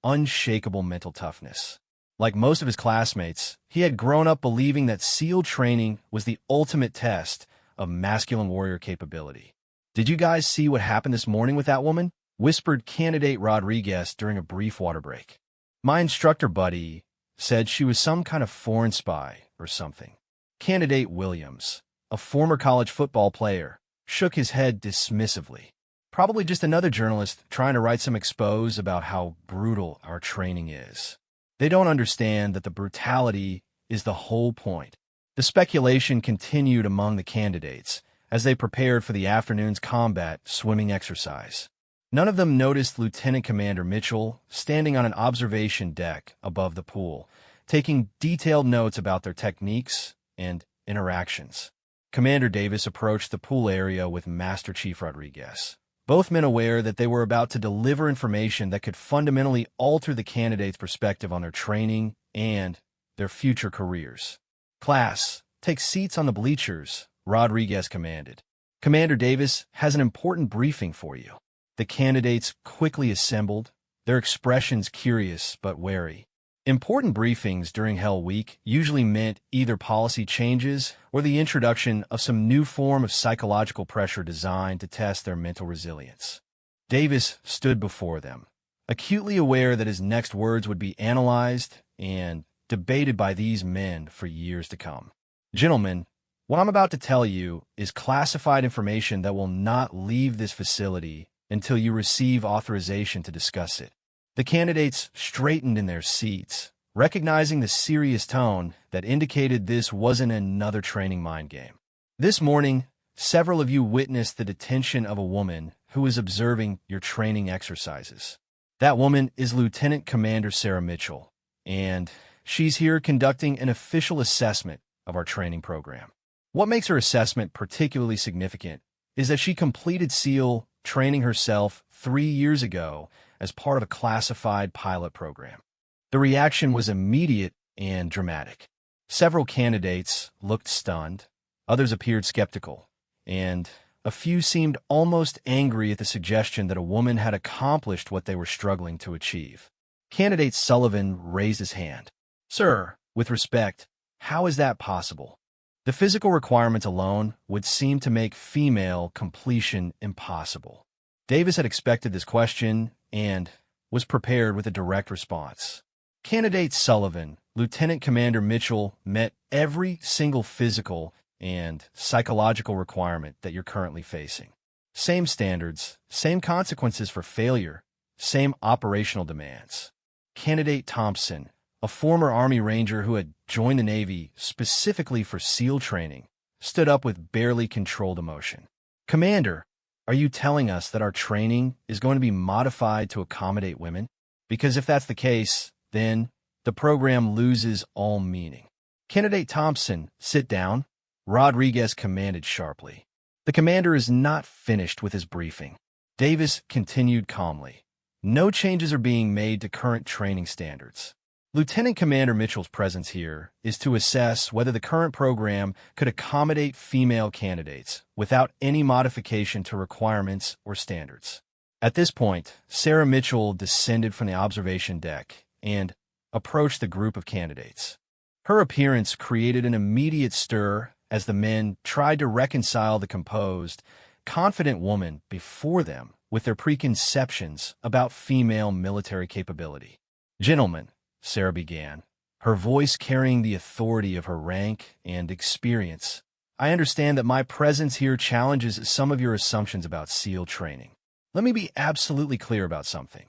unshakable mental toughness. Like most of his classmates, he had grown up believing that SEAL training was the ultimate test of masculine warrior capability. "Did you guys see what happened this morning with that woman?" whispered candidate Rodriguez during a brief water break. "My instructor buddy said she was some kind of foreign spy or something." Candidate Williams, a former college football player, shook his head dismissively. "Probably just another journalist trying to write some expose about how brutal our training is. They don't understand that the brutality is the whole point." The speculation continued among the candidates as they prepared for the afternoon's combat swimming exercise. None of them noticed Lieutenant Commander Mitchell standing on an observation deck above the pool, taking detailed notes about their techniques and interactions. Commander Davis approached the pool area with Master Chief Rodriguez, both men aware that they were about to deliver information that could fundamentally alter the candidates' perspective on their training and their future careers. "Class, take seats on the bleachers," Rodriguez commanded. "Commander Davis has an important briefing for you." The candidates quickly assembled, their expressions curious but wary. Important briefings during Hell Week usually meant either policy changes or the introduction of some new form of psychological pressure designed to test their mental resilience. Davis stood before them, acutely aware that his next words would be analyzed and debated by these men for years to come. "Gentlemen, what I'm about to tell you is classified information that will not leave this facility until you receive authorization to discuss it." The candidates straightened in their seats, recognizing the serious tone that indicated this wasn't another training mind game. "This morning, several of you witnessed the detention of a woman who was observing your training exercises. That woman is Lieutenant Commander Sarah Mitchell, and she's here conducting an official assessment of our training program. What makes her assessment particularly significant is that she completed SEAL training herself 3 years ago as part of a classified pilot program." The reaction was immediate and dramatic. Several candidates looked stunned, others appeared skeptical, and a few seemed almost angry at the suggestion that a woman had accomplished what they were struggling to achieve. Candidate Sullivan raised his hand. "Sir, with respect, how is that possible? The physical requirements alone would seem to make female completion impossible." Davis had expected this question and was prepared with a direct response. "Candidate Sullivan, Lieutenant Commander Mitchell met every single physical and psychological requirement that you're currently facing. Same standards, same consequences for failure, same operational demands." Candidate Thompson, a former Army Ranger who had joined the Navy specifically for SEAL training, stood up with barely controlled emotion. "Commander, are you telling us that our training is going to be modified to accommodate women? Because if that's the case, then the program loses all meaning." "Candidate Thompson, sit down," Rodriguez commanded sharply. The commander is not finished with his briefing. Davis continued calmly. "No changes are being made to current training standards. Lieutenant Commander Mitchell's presence here is to assess whether the current program could accommodate female candidates without any modification to requirements or standards." At this point, Sarah Mitchell descended from the observation deck and approached the group of candidates. Her appearance created an immediate stir as the men tried to reconcile the composed, confident woman before them with their preconceptions about female military capability. "Gentlemen," Sarah began, her voice carrying the authority of her rank and experience, "I understand that my presence here challenges some of your assumptions about SEAL training. Let me be absolutely clear about something.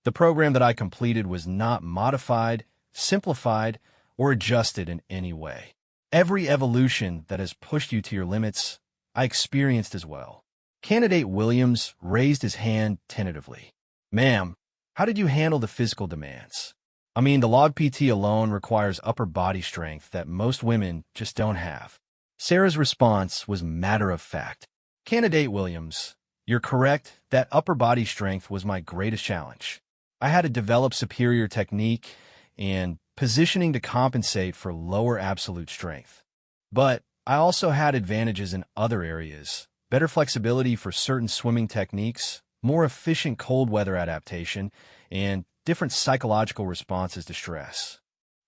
The program that I completed was not modified, simplified, or adjusted in any way. Every evolution that has pushed you to your limits, I experienced as well. Candidate Williams raised his hand tentatively. Ma'am, how did you handle the physical demands? I mean, the log PT alone requires upper body strength that most women just don't have. Sarah's response was matter of fact. Candidate Williams, you're correct that upper body strength was my greatest challenge. I had to develop superior technique and positioning to compensate for lower absolute strength. But I also had advantages in other areas, better flexibility for certain swimming techniques, more efficient cold weather adaptation, and different psychological responses to stress.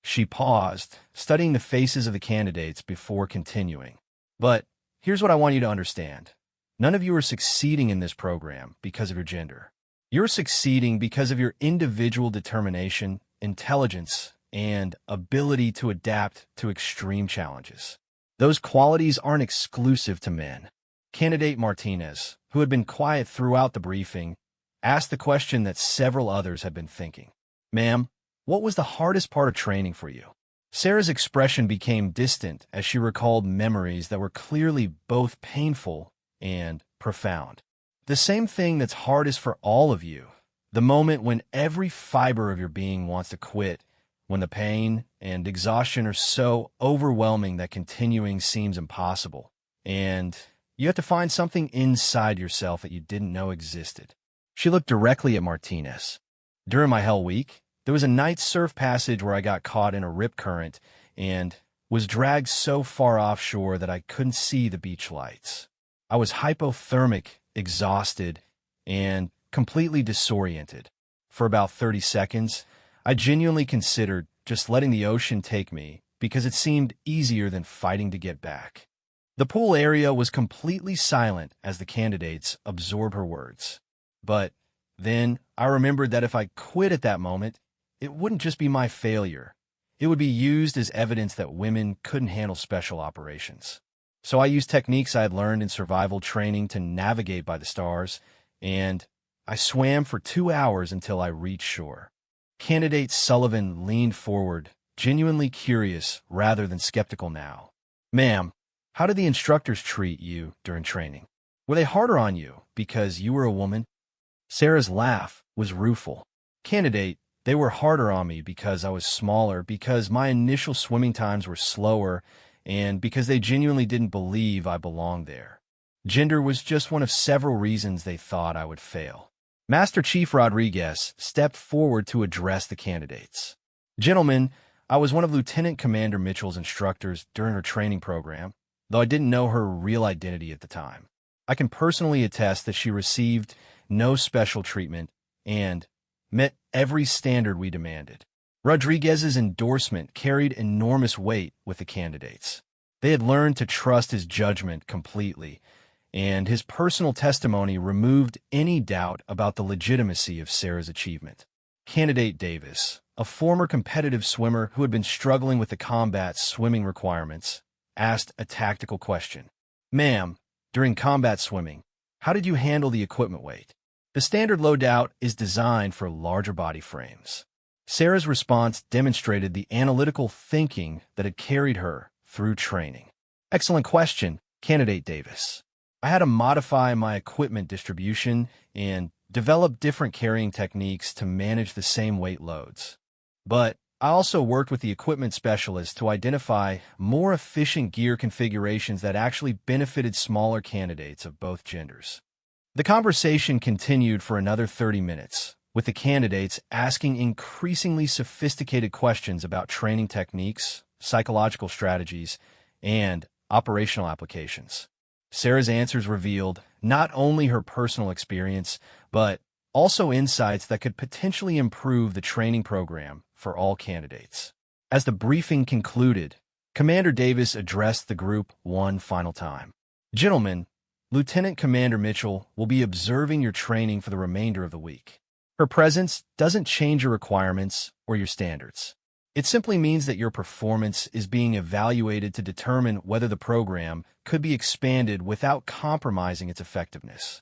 She paused, studying the faces of the candidates before continuing. But here's what I want you to understand. None of you are succeeding in this program because of your gender. You're succeeding because of your individual determination, intelligence, and ability to adapt to extreme challenges. Those qualities aren't exclusive to men. Candidate Martinez, who had been quiet throughout the briefing, asked the question that several others had been thinking. Ma'am, what was the hardest part of training for you? Sarah's expression became distant as she recalled memories that were clearly both painful and profound. The same thing that's hardest for all of you, the moment when every fiber of your being wants to quit, when the pain and exhaustion are so overwhelming that continuing seems impossible, and you have to find something inside yourself that you didn't know existed. She looked directly at Martinez. During my Hell Week, there was a night surf passage where I got caught in a rip current and was dragged so far offshore that I couldn't see the beach lights. I was hypothermic, exhausted, and completely disoriented. For about 30 seconds, I genuinely considered just letting the ocean take me because it seemed easier than fighting to get back. The pool area was completely silent as the candidates absorbed her words. But then I remembered that if I quit at that moment, it wouldn't just be my failure. It would be used as evidence that women couldn't handle special operations. So I used techniques I had learned in survival training to navigate by the stars, and I swam for 2 hours until I reached shore. Candidate Sullivan leaned forward, genuinely curious rather than skeptical now. Ma'am, how did the instructors treat you during training? Were they harder on you because you were a woman? Sarah's laugh was rueful. Candidate, they were harder on me because I was smaller, because my initial swimming times were slower, and because they genuinely didn't believe I belonged there. Gender was just one of several reasons they thought I would fail. Master Chief Rodriguez stepped forward to address the candidates. Gentlemen, I was one of Lieutenant Commander Mitchell's instructors during her training program, though I didn't know her real identity at the time. I can personally attest that she received no special treatment and met every standard we demanded. Rodriguez's endorsement carried enormous weight with the candidates. They had learned to trust his judgment completely, and his personal testimony removed any doubt about the legitimacy of Sarah's achievement. Candidate Davis, a former competitive swimmer who had been struggling with the combat swimming requirements, asked a tactical question. Ma'am, during combat swimming, how did you handle the equipment weight? The standard loadout is designed for larger body frames. Sarah's response demonstrated the analytical thinking that had carried her through training. Excellent question, Candidate Davis. I had to modify my equipment distribution and develop different carrying techniques to manage the same weight loads. But I also worked with the equipment specialist to identify more efficient gear configurations that actually benefited smaller candidates of both genders. The conversation continued for another 30 minutes, with the candidates asking increasingly sophisticated questions about training techniques, psychological strategies, and operational applications. Sarah's answers revealed not only her personal experience, but also insights that could potentially improve the training program for all candidates. As the briefing concluded, Commander Davis addressed the group one final time. Gentlemen, Lieutenant Commander Mitchell will be observing your training for the remainder of the week. Her presence doesn't change your requirements or your standards. It simply means that your performance is being evaluated to determine whether the program could be expanded without compromising its effectiveness.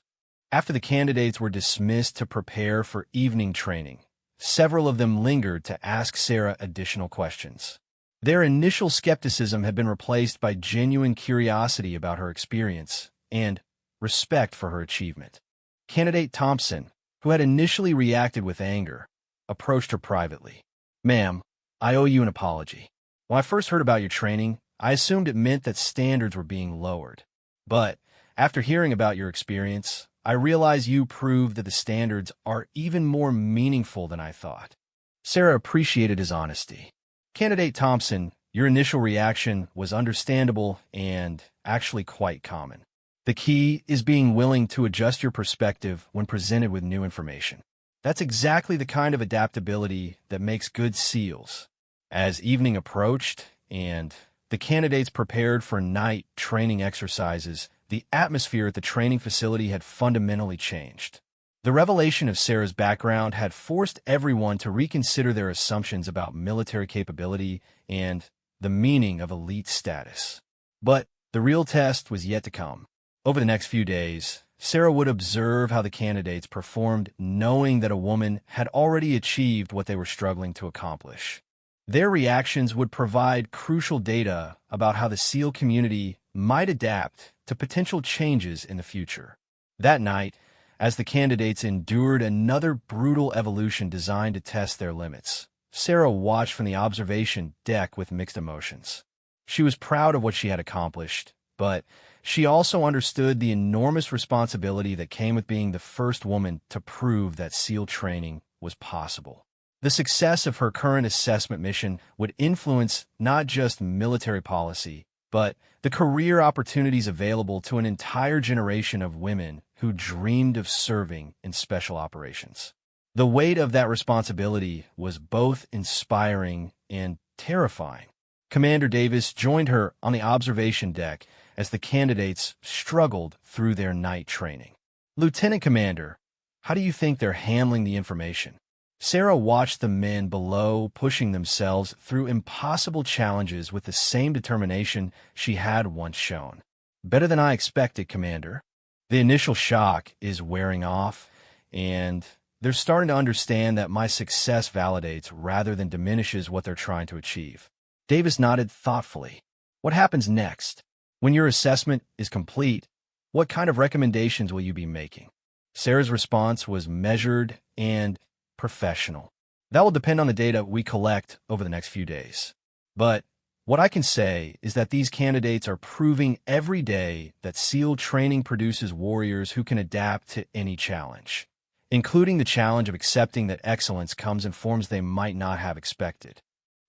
After the candidates were dismissed to prepare for evening training, several of them lingered to ask Sarah additional questions. Their initial skepticism had been replaced by genuine curiosity about her experience, and respect for her achievement. Candidate Thompson, who had initially reacted with anger, approached her privately. "Ma'am, I owe you an apology. When I first heard about your training, I assumed it meant that standards were being lowered. But after hearing about your experience, I realize you proved that the standards are even more meaningful than I thought." Sarah appreciated his honesty. Candidate Thompson, your initial reaction was understandable and actually quite common. The key is being willing to adjust your perspective when presented with new information. That's exactly the kind of adaptability that makes good SEALs. As evening approached and the candidates prepared for night training exercises, the atmosphere at the training facility had fundamentally changed. The revelation of Sarah's background had forced everyone to reconsider their assumptions about military capability and the meaning of elite status. But the real test was yet to come. Over the next few days, Sarah would observe how the candidates performed, knowing that a woman had already achieved what they were struggling to accomplish. Their reactions would provide crucial data about how the SEAL community might adapt to potential changes in the future. That night, as the candidates endured another brutal evolution designed to test their limits, Sarah watched from the observation deck with mixed emotions. She was proud of what she had accomplished, but she also understood the enormous responsibility that came with being the first woman to prove that SEAL training was possible. The success of her current assessment mission would influence not just military policy, but the career opportunities available to an entire generation of women who dreamed of serving in special operations. The weight of that responsibility was both inspiring and terrifying. Commander Davis joined her on the observation deck as the candidates struggled through their night training. "Lieutenant Commander, how do you think they're handling the information?" Sarah watched the men below pushing themselves through impossible challenges with the same determination she had once shown. "Better than I expected, Commander. The initial shock is wearing off, and they're starting to understand that my success validates rather than diminishes what they're trying to achieve." Davis nodded thoughtfully. "What happens next? When your assessment is complete, what kind of recommendations will you be making?" Sarah's response was measured and professional. "That will depend on the data we collect over the next few days. But what I can say is that these candidates are proving every day that SEAL training produces warriors who can adapt to any challenge, including the challenge of accepting that excellence comes in forms they might not have expected."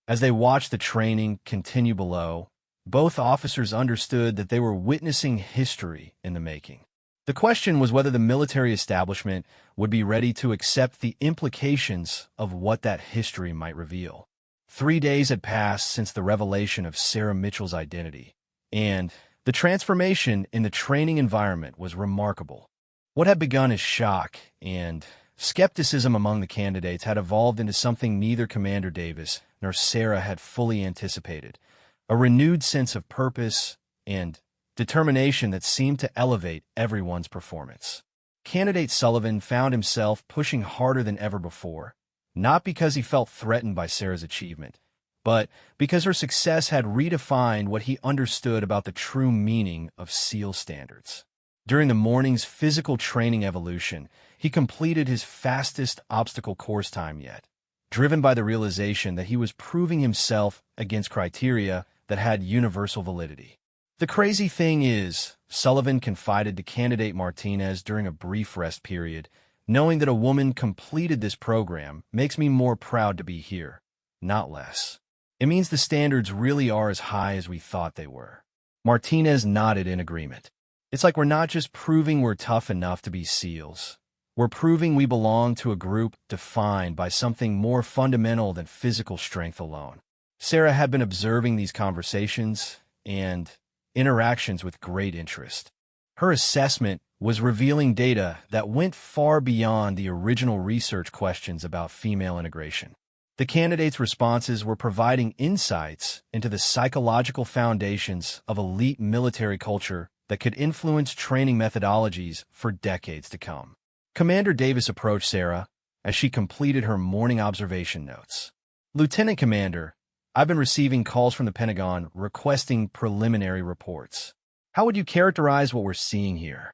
As they watched the training continue below, both officers understood that they were witnessing history in the making. The question was whether the military establishment would be ready to accept the implications of what that history might reveal. 3 days had passed since the revelation of Sarah Mitchell's identity, and the transformation in the training environment was remarkable. What had begun as shock and skepticism among the candidates had evolved into something neither Commander Davis nor Sarah had fully anticipated: a renewed sense of purpose and determination that seemed to elevate everyone's performance. Candidate Sullivan found himself pushing harder than ever before, not because he felt threatened by Sarah's achievement, but because her success had redefined what he understood about the true meaning of SEAL standards. During the morning's physical training evolution, he completed his fastest obstacle course time yet, driven by the realization that he was proving himself against criteria that had universal validity. "The crazy thing is," Sullivan confided to candidate Martinez during a brief rest period, "knowing that a woman completed this program makes me more proud to be here, not less. It means the standards really are as high as we thought they were." Martinez nodded in agreement. "It's like we're not just proving we're tough enough to be SEALs. We're proving we belong to a group defined by something more fundamental than physical strength alone." Sarah had been observing these conversations and interactions with great interest. Her assessment was revealing data that went far beyond the original research questions about female integration. The candidates' responses were providing insights into the psychological foundations of elite military culture that could influence training methodologies for decades to come. Commander Davis approached Sarah as she completed her morning observation notes. "Lieutenant Commander, I've been receiving calls from the Pentagon requesting preliminary reports. How would you characterize what we're seeing here?"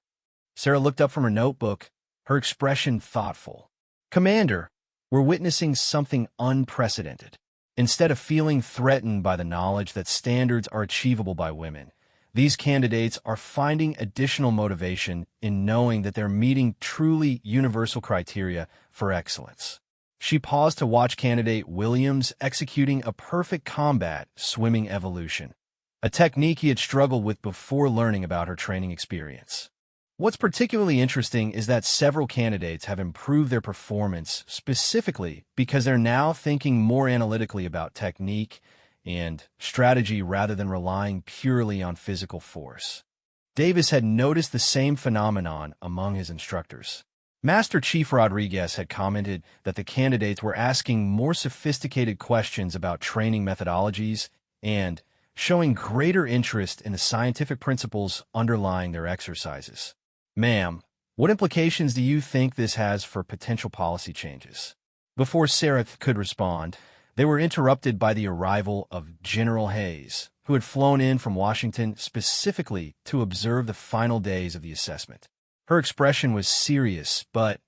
Sarah looked up from her notebook, her expression thoughtful. Commander, we're witnessing something unprecedented. Instead of feeling threatened by the knowledge that standards are achievable by women, these candidates are finding additional motivation in knowing that they're meeting truly universal criteria for excellence. She paused to watch candidate Williams executing a perfect combat swimming evolution, a technique he had struggled with before learning about her training experience. What's particularly interesting is that several candidates have improved their performance specifically because they're now thinking more analytically about technique and strategy rather than relying purely on physical force. Davis had noticed the same phenomenon among his instructors. Master Chief Rodriguez had commented that the candidates were asking more sophisticated questions about training methodologies and showing greater interest in the scientific principles underlying their exercises. Ma'am, what implications do you think this has for potential policy changes? Before Sarah could respond, they were interrupted by the arrival of General Hayes, who had flown in from Washington specifically to observe the final days of the assessment. Her expression was serious, but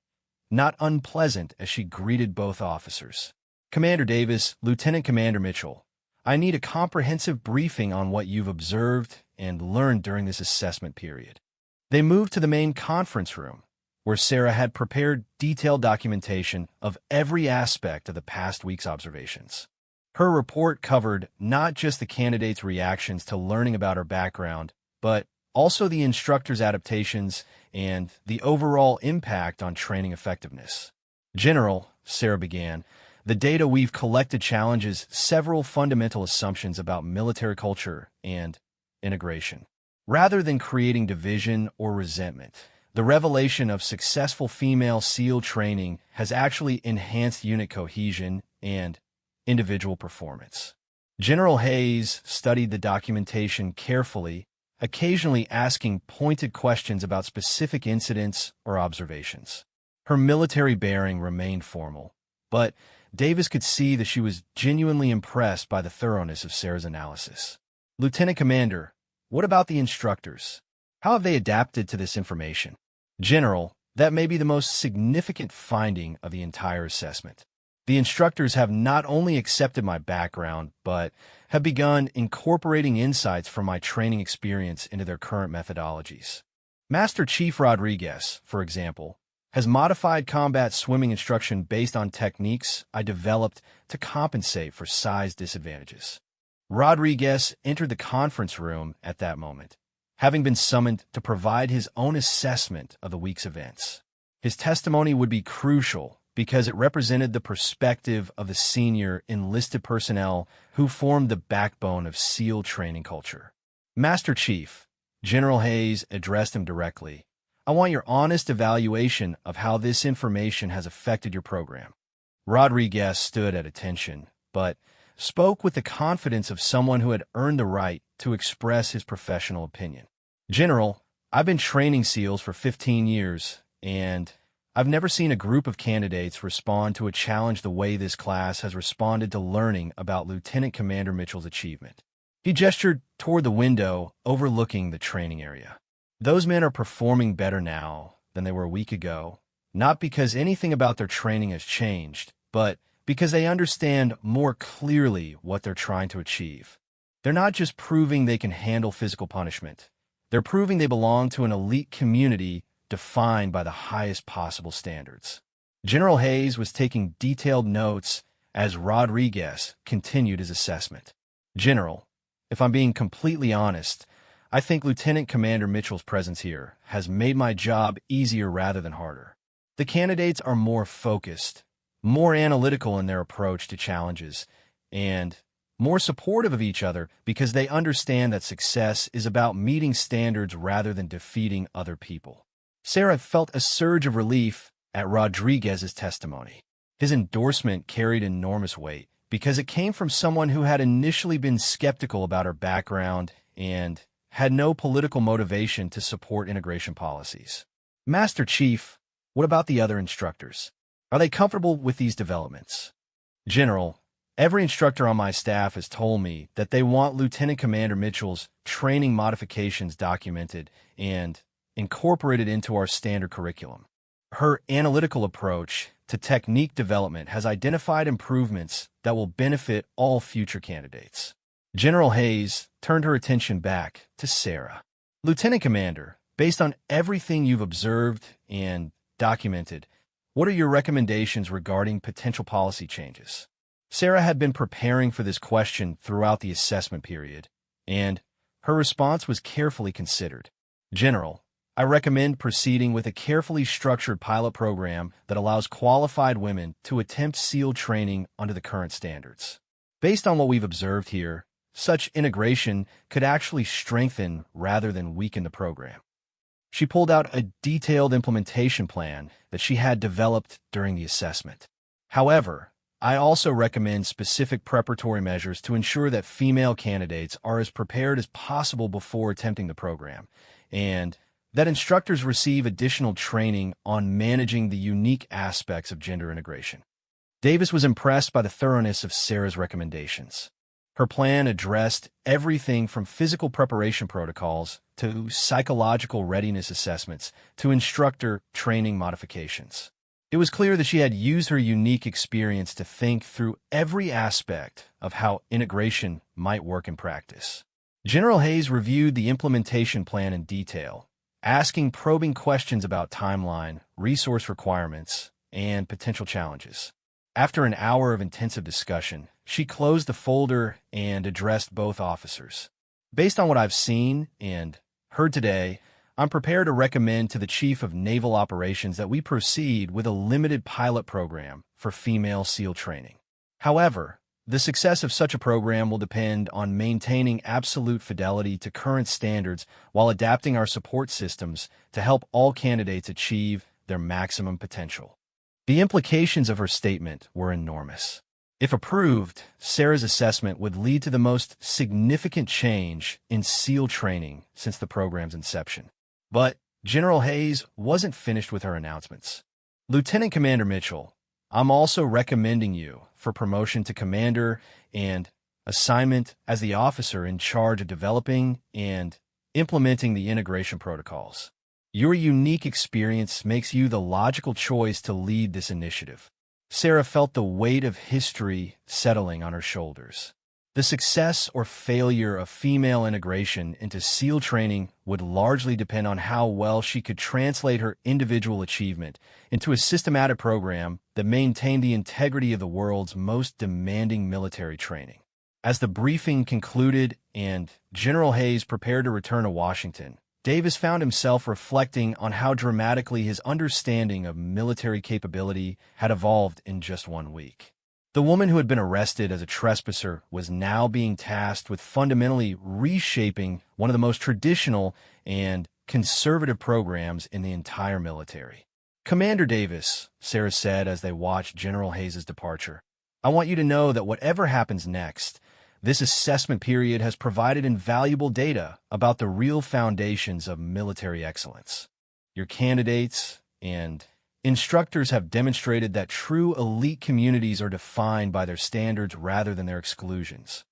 not unpleasant as she greeted both officers. Commander Davis, Lieutenant Commander Mitchell, I need a comprehensive briefing on what you've observed and learned during this assessment period. They moved to the main conference room, where Sarah had prepared detailed documentation of every aspect of the past week's observations. Her report covered not just the candidate's reactions to learning about her background, but also the instructor's adaptations and the overall impact on training effectiveness. General, Sarah began, the data we've collected challenges several fundamental assumptions about military culture and integration. Rather than creating division or resentment, the revelation of successful female SEAL training has actually enhanced unit cohesion and individual performance. General Hayes studied the documentation carefully, occasionally asking pointed questions about specific incidents or observations. Her military bearing remained formal, but Davis could see that she was genuinely impressed by the thoroughness of Sarah's analysis. Lieutenant Commander, what about the instructors? How have they adapted to this information? General, that may be the most significant finding of the entire assessment. The instructors have not only accepted my background, but have begun incorporating insights from my training experience into their current methodologies. Master Chief Rodriguez, for example, has modified combat swimming instruction based on techniques I developed to compensate for size disadvantages. Rodriguez entered the conference room at that moment, having been summoned to provide his own assessment of the week's events. His testimony would be crucial because it represented the perspective of the senior enlisted personnel who formed the backbone of SEAL training culture. Master Chief, General Hayes addressed him directly. I want your honest evaluation of how this information has affected your program. Rodriguez stood at attention, but spoke with the confidence of someone who had earned the right to express his professional opinion. General, I've been training SEALs for 15 years, and I've never seen a group of candidates respond to a challenge the way this class has responded to learning about Lieutenant Commander Mitchell's achievement. He gestured toward the window overlooking the training area. Those men are performing better now than they were a week ago, not because anything about their training has changed, but because they understand more clearly what they're trying to achieve. They're not just proving they can handle physical punishment. They're proving they belong to an elite community defined by the highest possible standards. General Hayes was taking detailed notes as Rodriguez continued his assessment. General, if I'm being completely honest, I think Lieutenant Commander Mitchell's presence here has made my job easier rather than harder. The candidates are more focused, more analytical in their approach to challenges, and more supportive of each other because they understand that success is about meeting standards rather than defeating other people. Sarah felt a surge of relief at Rodriguez's testimony. His endorsement carried enormous weight because it came from someone who had initially been skeptical about her background and had no political motivation to support integration policies. Master Chief, what about the other instructors? Are they comfortable with these developments? General, every instructor on my staff has told me that they want Lieutenant Commander Mitchell's training modifications documented and incorporated into our standard curriculum. Her analytical approach to technique development has identified improvements that will benefit all future candidates. General Hayes turned her attention back to Sarah. Lieutenant Commander, based on everything you've observed and documented, what are your recommendations regarding potential policy changes? Sarah had been preparing for this question throughout the assessment period, and her response was carefully considered. General, I recommend proceeding with a carefully structured pilot program that allows qualified women to attempt SEAL training under the current standards. Based on what we've observed here, such integration could actually strengthen rather than weaken the program. She pulled out a detailed implementation plan that she had developed during the assessment. However, I also recommend specific preparatory measures to ensure that female candidates are as prepared as possible before attempting the program, and that instructors receive additional training on managing the unique aspects of gender integration. Davis was impressed by the thoroughness of Sarah's recommendations. Her plan addressed everything from physical preparation protocols to psychological readiness assessments to instructor training modifications. It was clear that she had used her unique experience to think through every aspect of how integration might work in practice. General Hayes reviewed the implementation plan in detail, asking probing questions about timeline, resource requirements, and potential challenges. After an hour of intensive discussion, she closed the folder and addressed both officers. Based on what I've seen and heard today, I'm prepared to recommend to the Chief of Naval Operations that we proceed with a limited pilot program for female SEAL training. However, the success of such a program will depend on maintaining absolute fidelity to current standards while adapting our support systems to help all candidates achieve their maximum potential. The implications of her statement were enormous. If approved, Sarah's assessment would lead to the most significant change in SEAL training since the program's inception. But General Hayes wasn't finished with her announcements. Lieutenant Commander Mitchell, I'm also recommending you for promotion to commander and assignment as the officer in charge of developing and implementing the integration protocols. Your unique experience makes you the logical choice to lead this initiative. Sarah felt the weight of history settling on her shoulders. The success or failure of female integration into SEAL training would largely depend on how well she could translate her individual achievement into a systematic program that maintained the integrity of the world's most demanding military training. As the briefing concluded and General Hayes prepared to return to Washington, Davis found himself reflecting on how dramatically his understanding of military capability had evolved in just 1 week. The woman who had been arrested as a trespasser was now being tasked with fundamentally reshaping one of the most traditional and conservative programs in the entire military. Commander Davis, Sarah said as they watched General Hayes' departure, I want you to know that whatever happens next, this assessment period has provided invaluable data about the real foundations of military excellence. Your candidates and instructors have demonstrated that true elite communities are defined by their standards rather than their exclusions.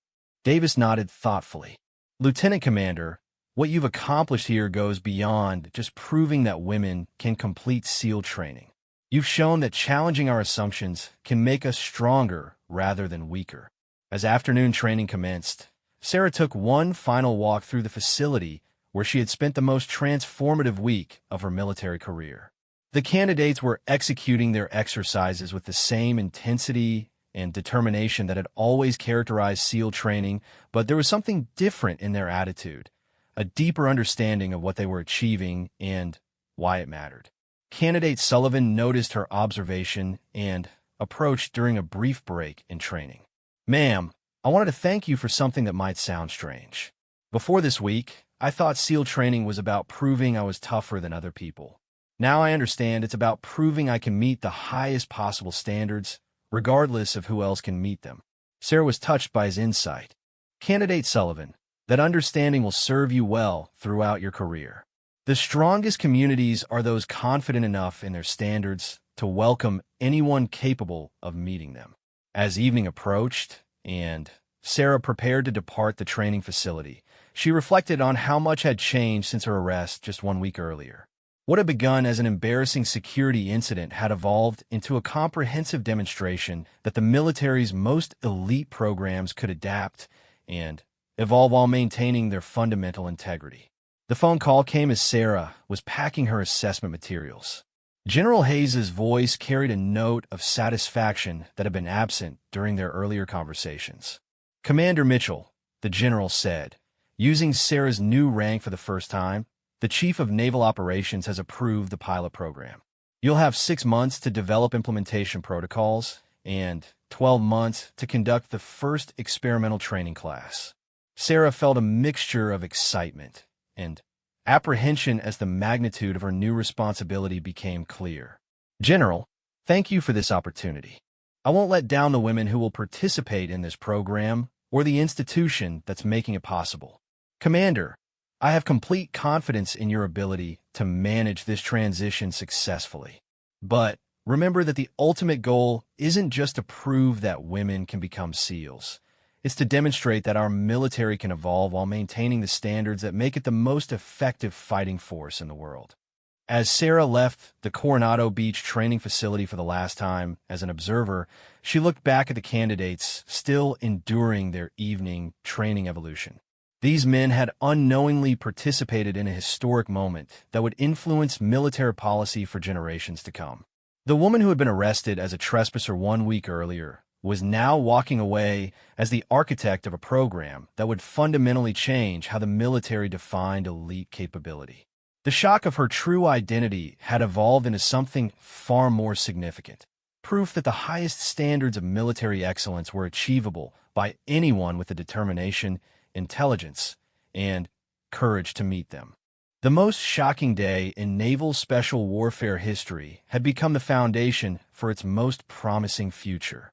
Davis nodded thoughtfully. Lieutenant Commander, what you've accomplished here goes beyond just proving that women can complete SEAL training. You've shown that challenging our assumptions can make us stronger rather than weaker. As afternoon training commenced, Sarah took one final walk through the facility where she had spent the most transformative week of her military career. The candidates were executing their exercises with the same intensity and determination that had always characterized SEAL training, but there was something different in their attitude, a deeper understanding of what they were achieving and why it mattered. Candidate Sullivan noticed her observation and approached during a brief break in training. Ma'am, I wanted to thank you for something that might sound strange. Before this week, I thought SEAL training was about proving I was tougher than other people. Now I understand it's about proving I can meet the highest possible standards, regardless of who else can meet them. Sarah was touched by his insight. Candidate Sullivan, that understanding will serve you well throughout your career. The strongest communities are those confident enough in their standards to welcome anyone capable of meeting them. As evening approached and Sarah prepared to depart the training facility, she reflected on how much had changed since her arrest just 1 week earlier. What had begun as an embarrassing security incident had evolved into a comprehensive demonstration that the military's most elite programs could adapt and evolve while maintaining their fundamental integrity. The phone call came as Sarah was packing her assessment materials. General Hayes's voice carried a note of satisfaction that had been absent during their earlier conversations. "Commander Mitchell," the general said, using Sarah's new rank for the first time, "the Chief of Naval Operations has approved the pilot program. You'll have 6 months to develop implementation protocols and 12 months to conduct the first experimental training class." Sarah felt a mixture of excitement and apprehension as the magnitude of her new responsibility became clear. "General, thank you for this opportunity. I won't let down the women who will participate in this program or the institution that's making it possible. Commander, I have complete confidence in your ability to manage this transition successfully. But remember that the ultimate goal isn't just to prove that women can become SEALs. It's to demonstrate that our military can evolve while maintaining the standards that make it the most effective fighting force in the world." As Sarah left the Coronado Beach training facility for the last time as an observer, she looked back at the candidates still enduring their evening training evolution. These men had unknowingly participated in a historic moment that would influence military policy for generations to come. The woman who had been arrested as a trespasser 1 week earlier was now walking away as the architect of a program that would fundamentally change how the military defined elite capability. The shock of her true identity had evolved into something far more significant, proof that the highest standards of military excellence were achievable by anyone with the determination, intelligence, and courage to meet them. The most shocking day in naval special warfare history had become the foundation for its most promising future.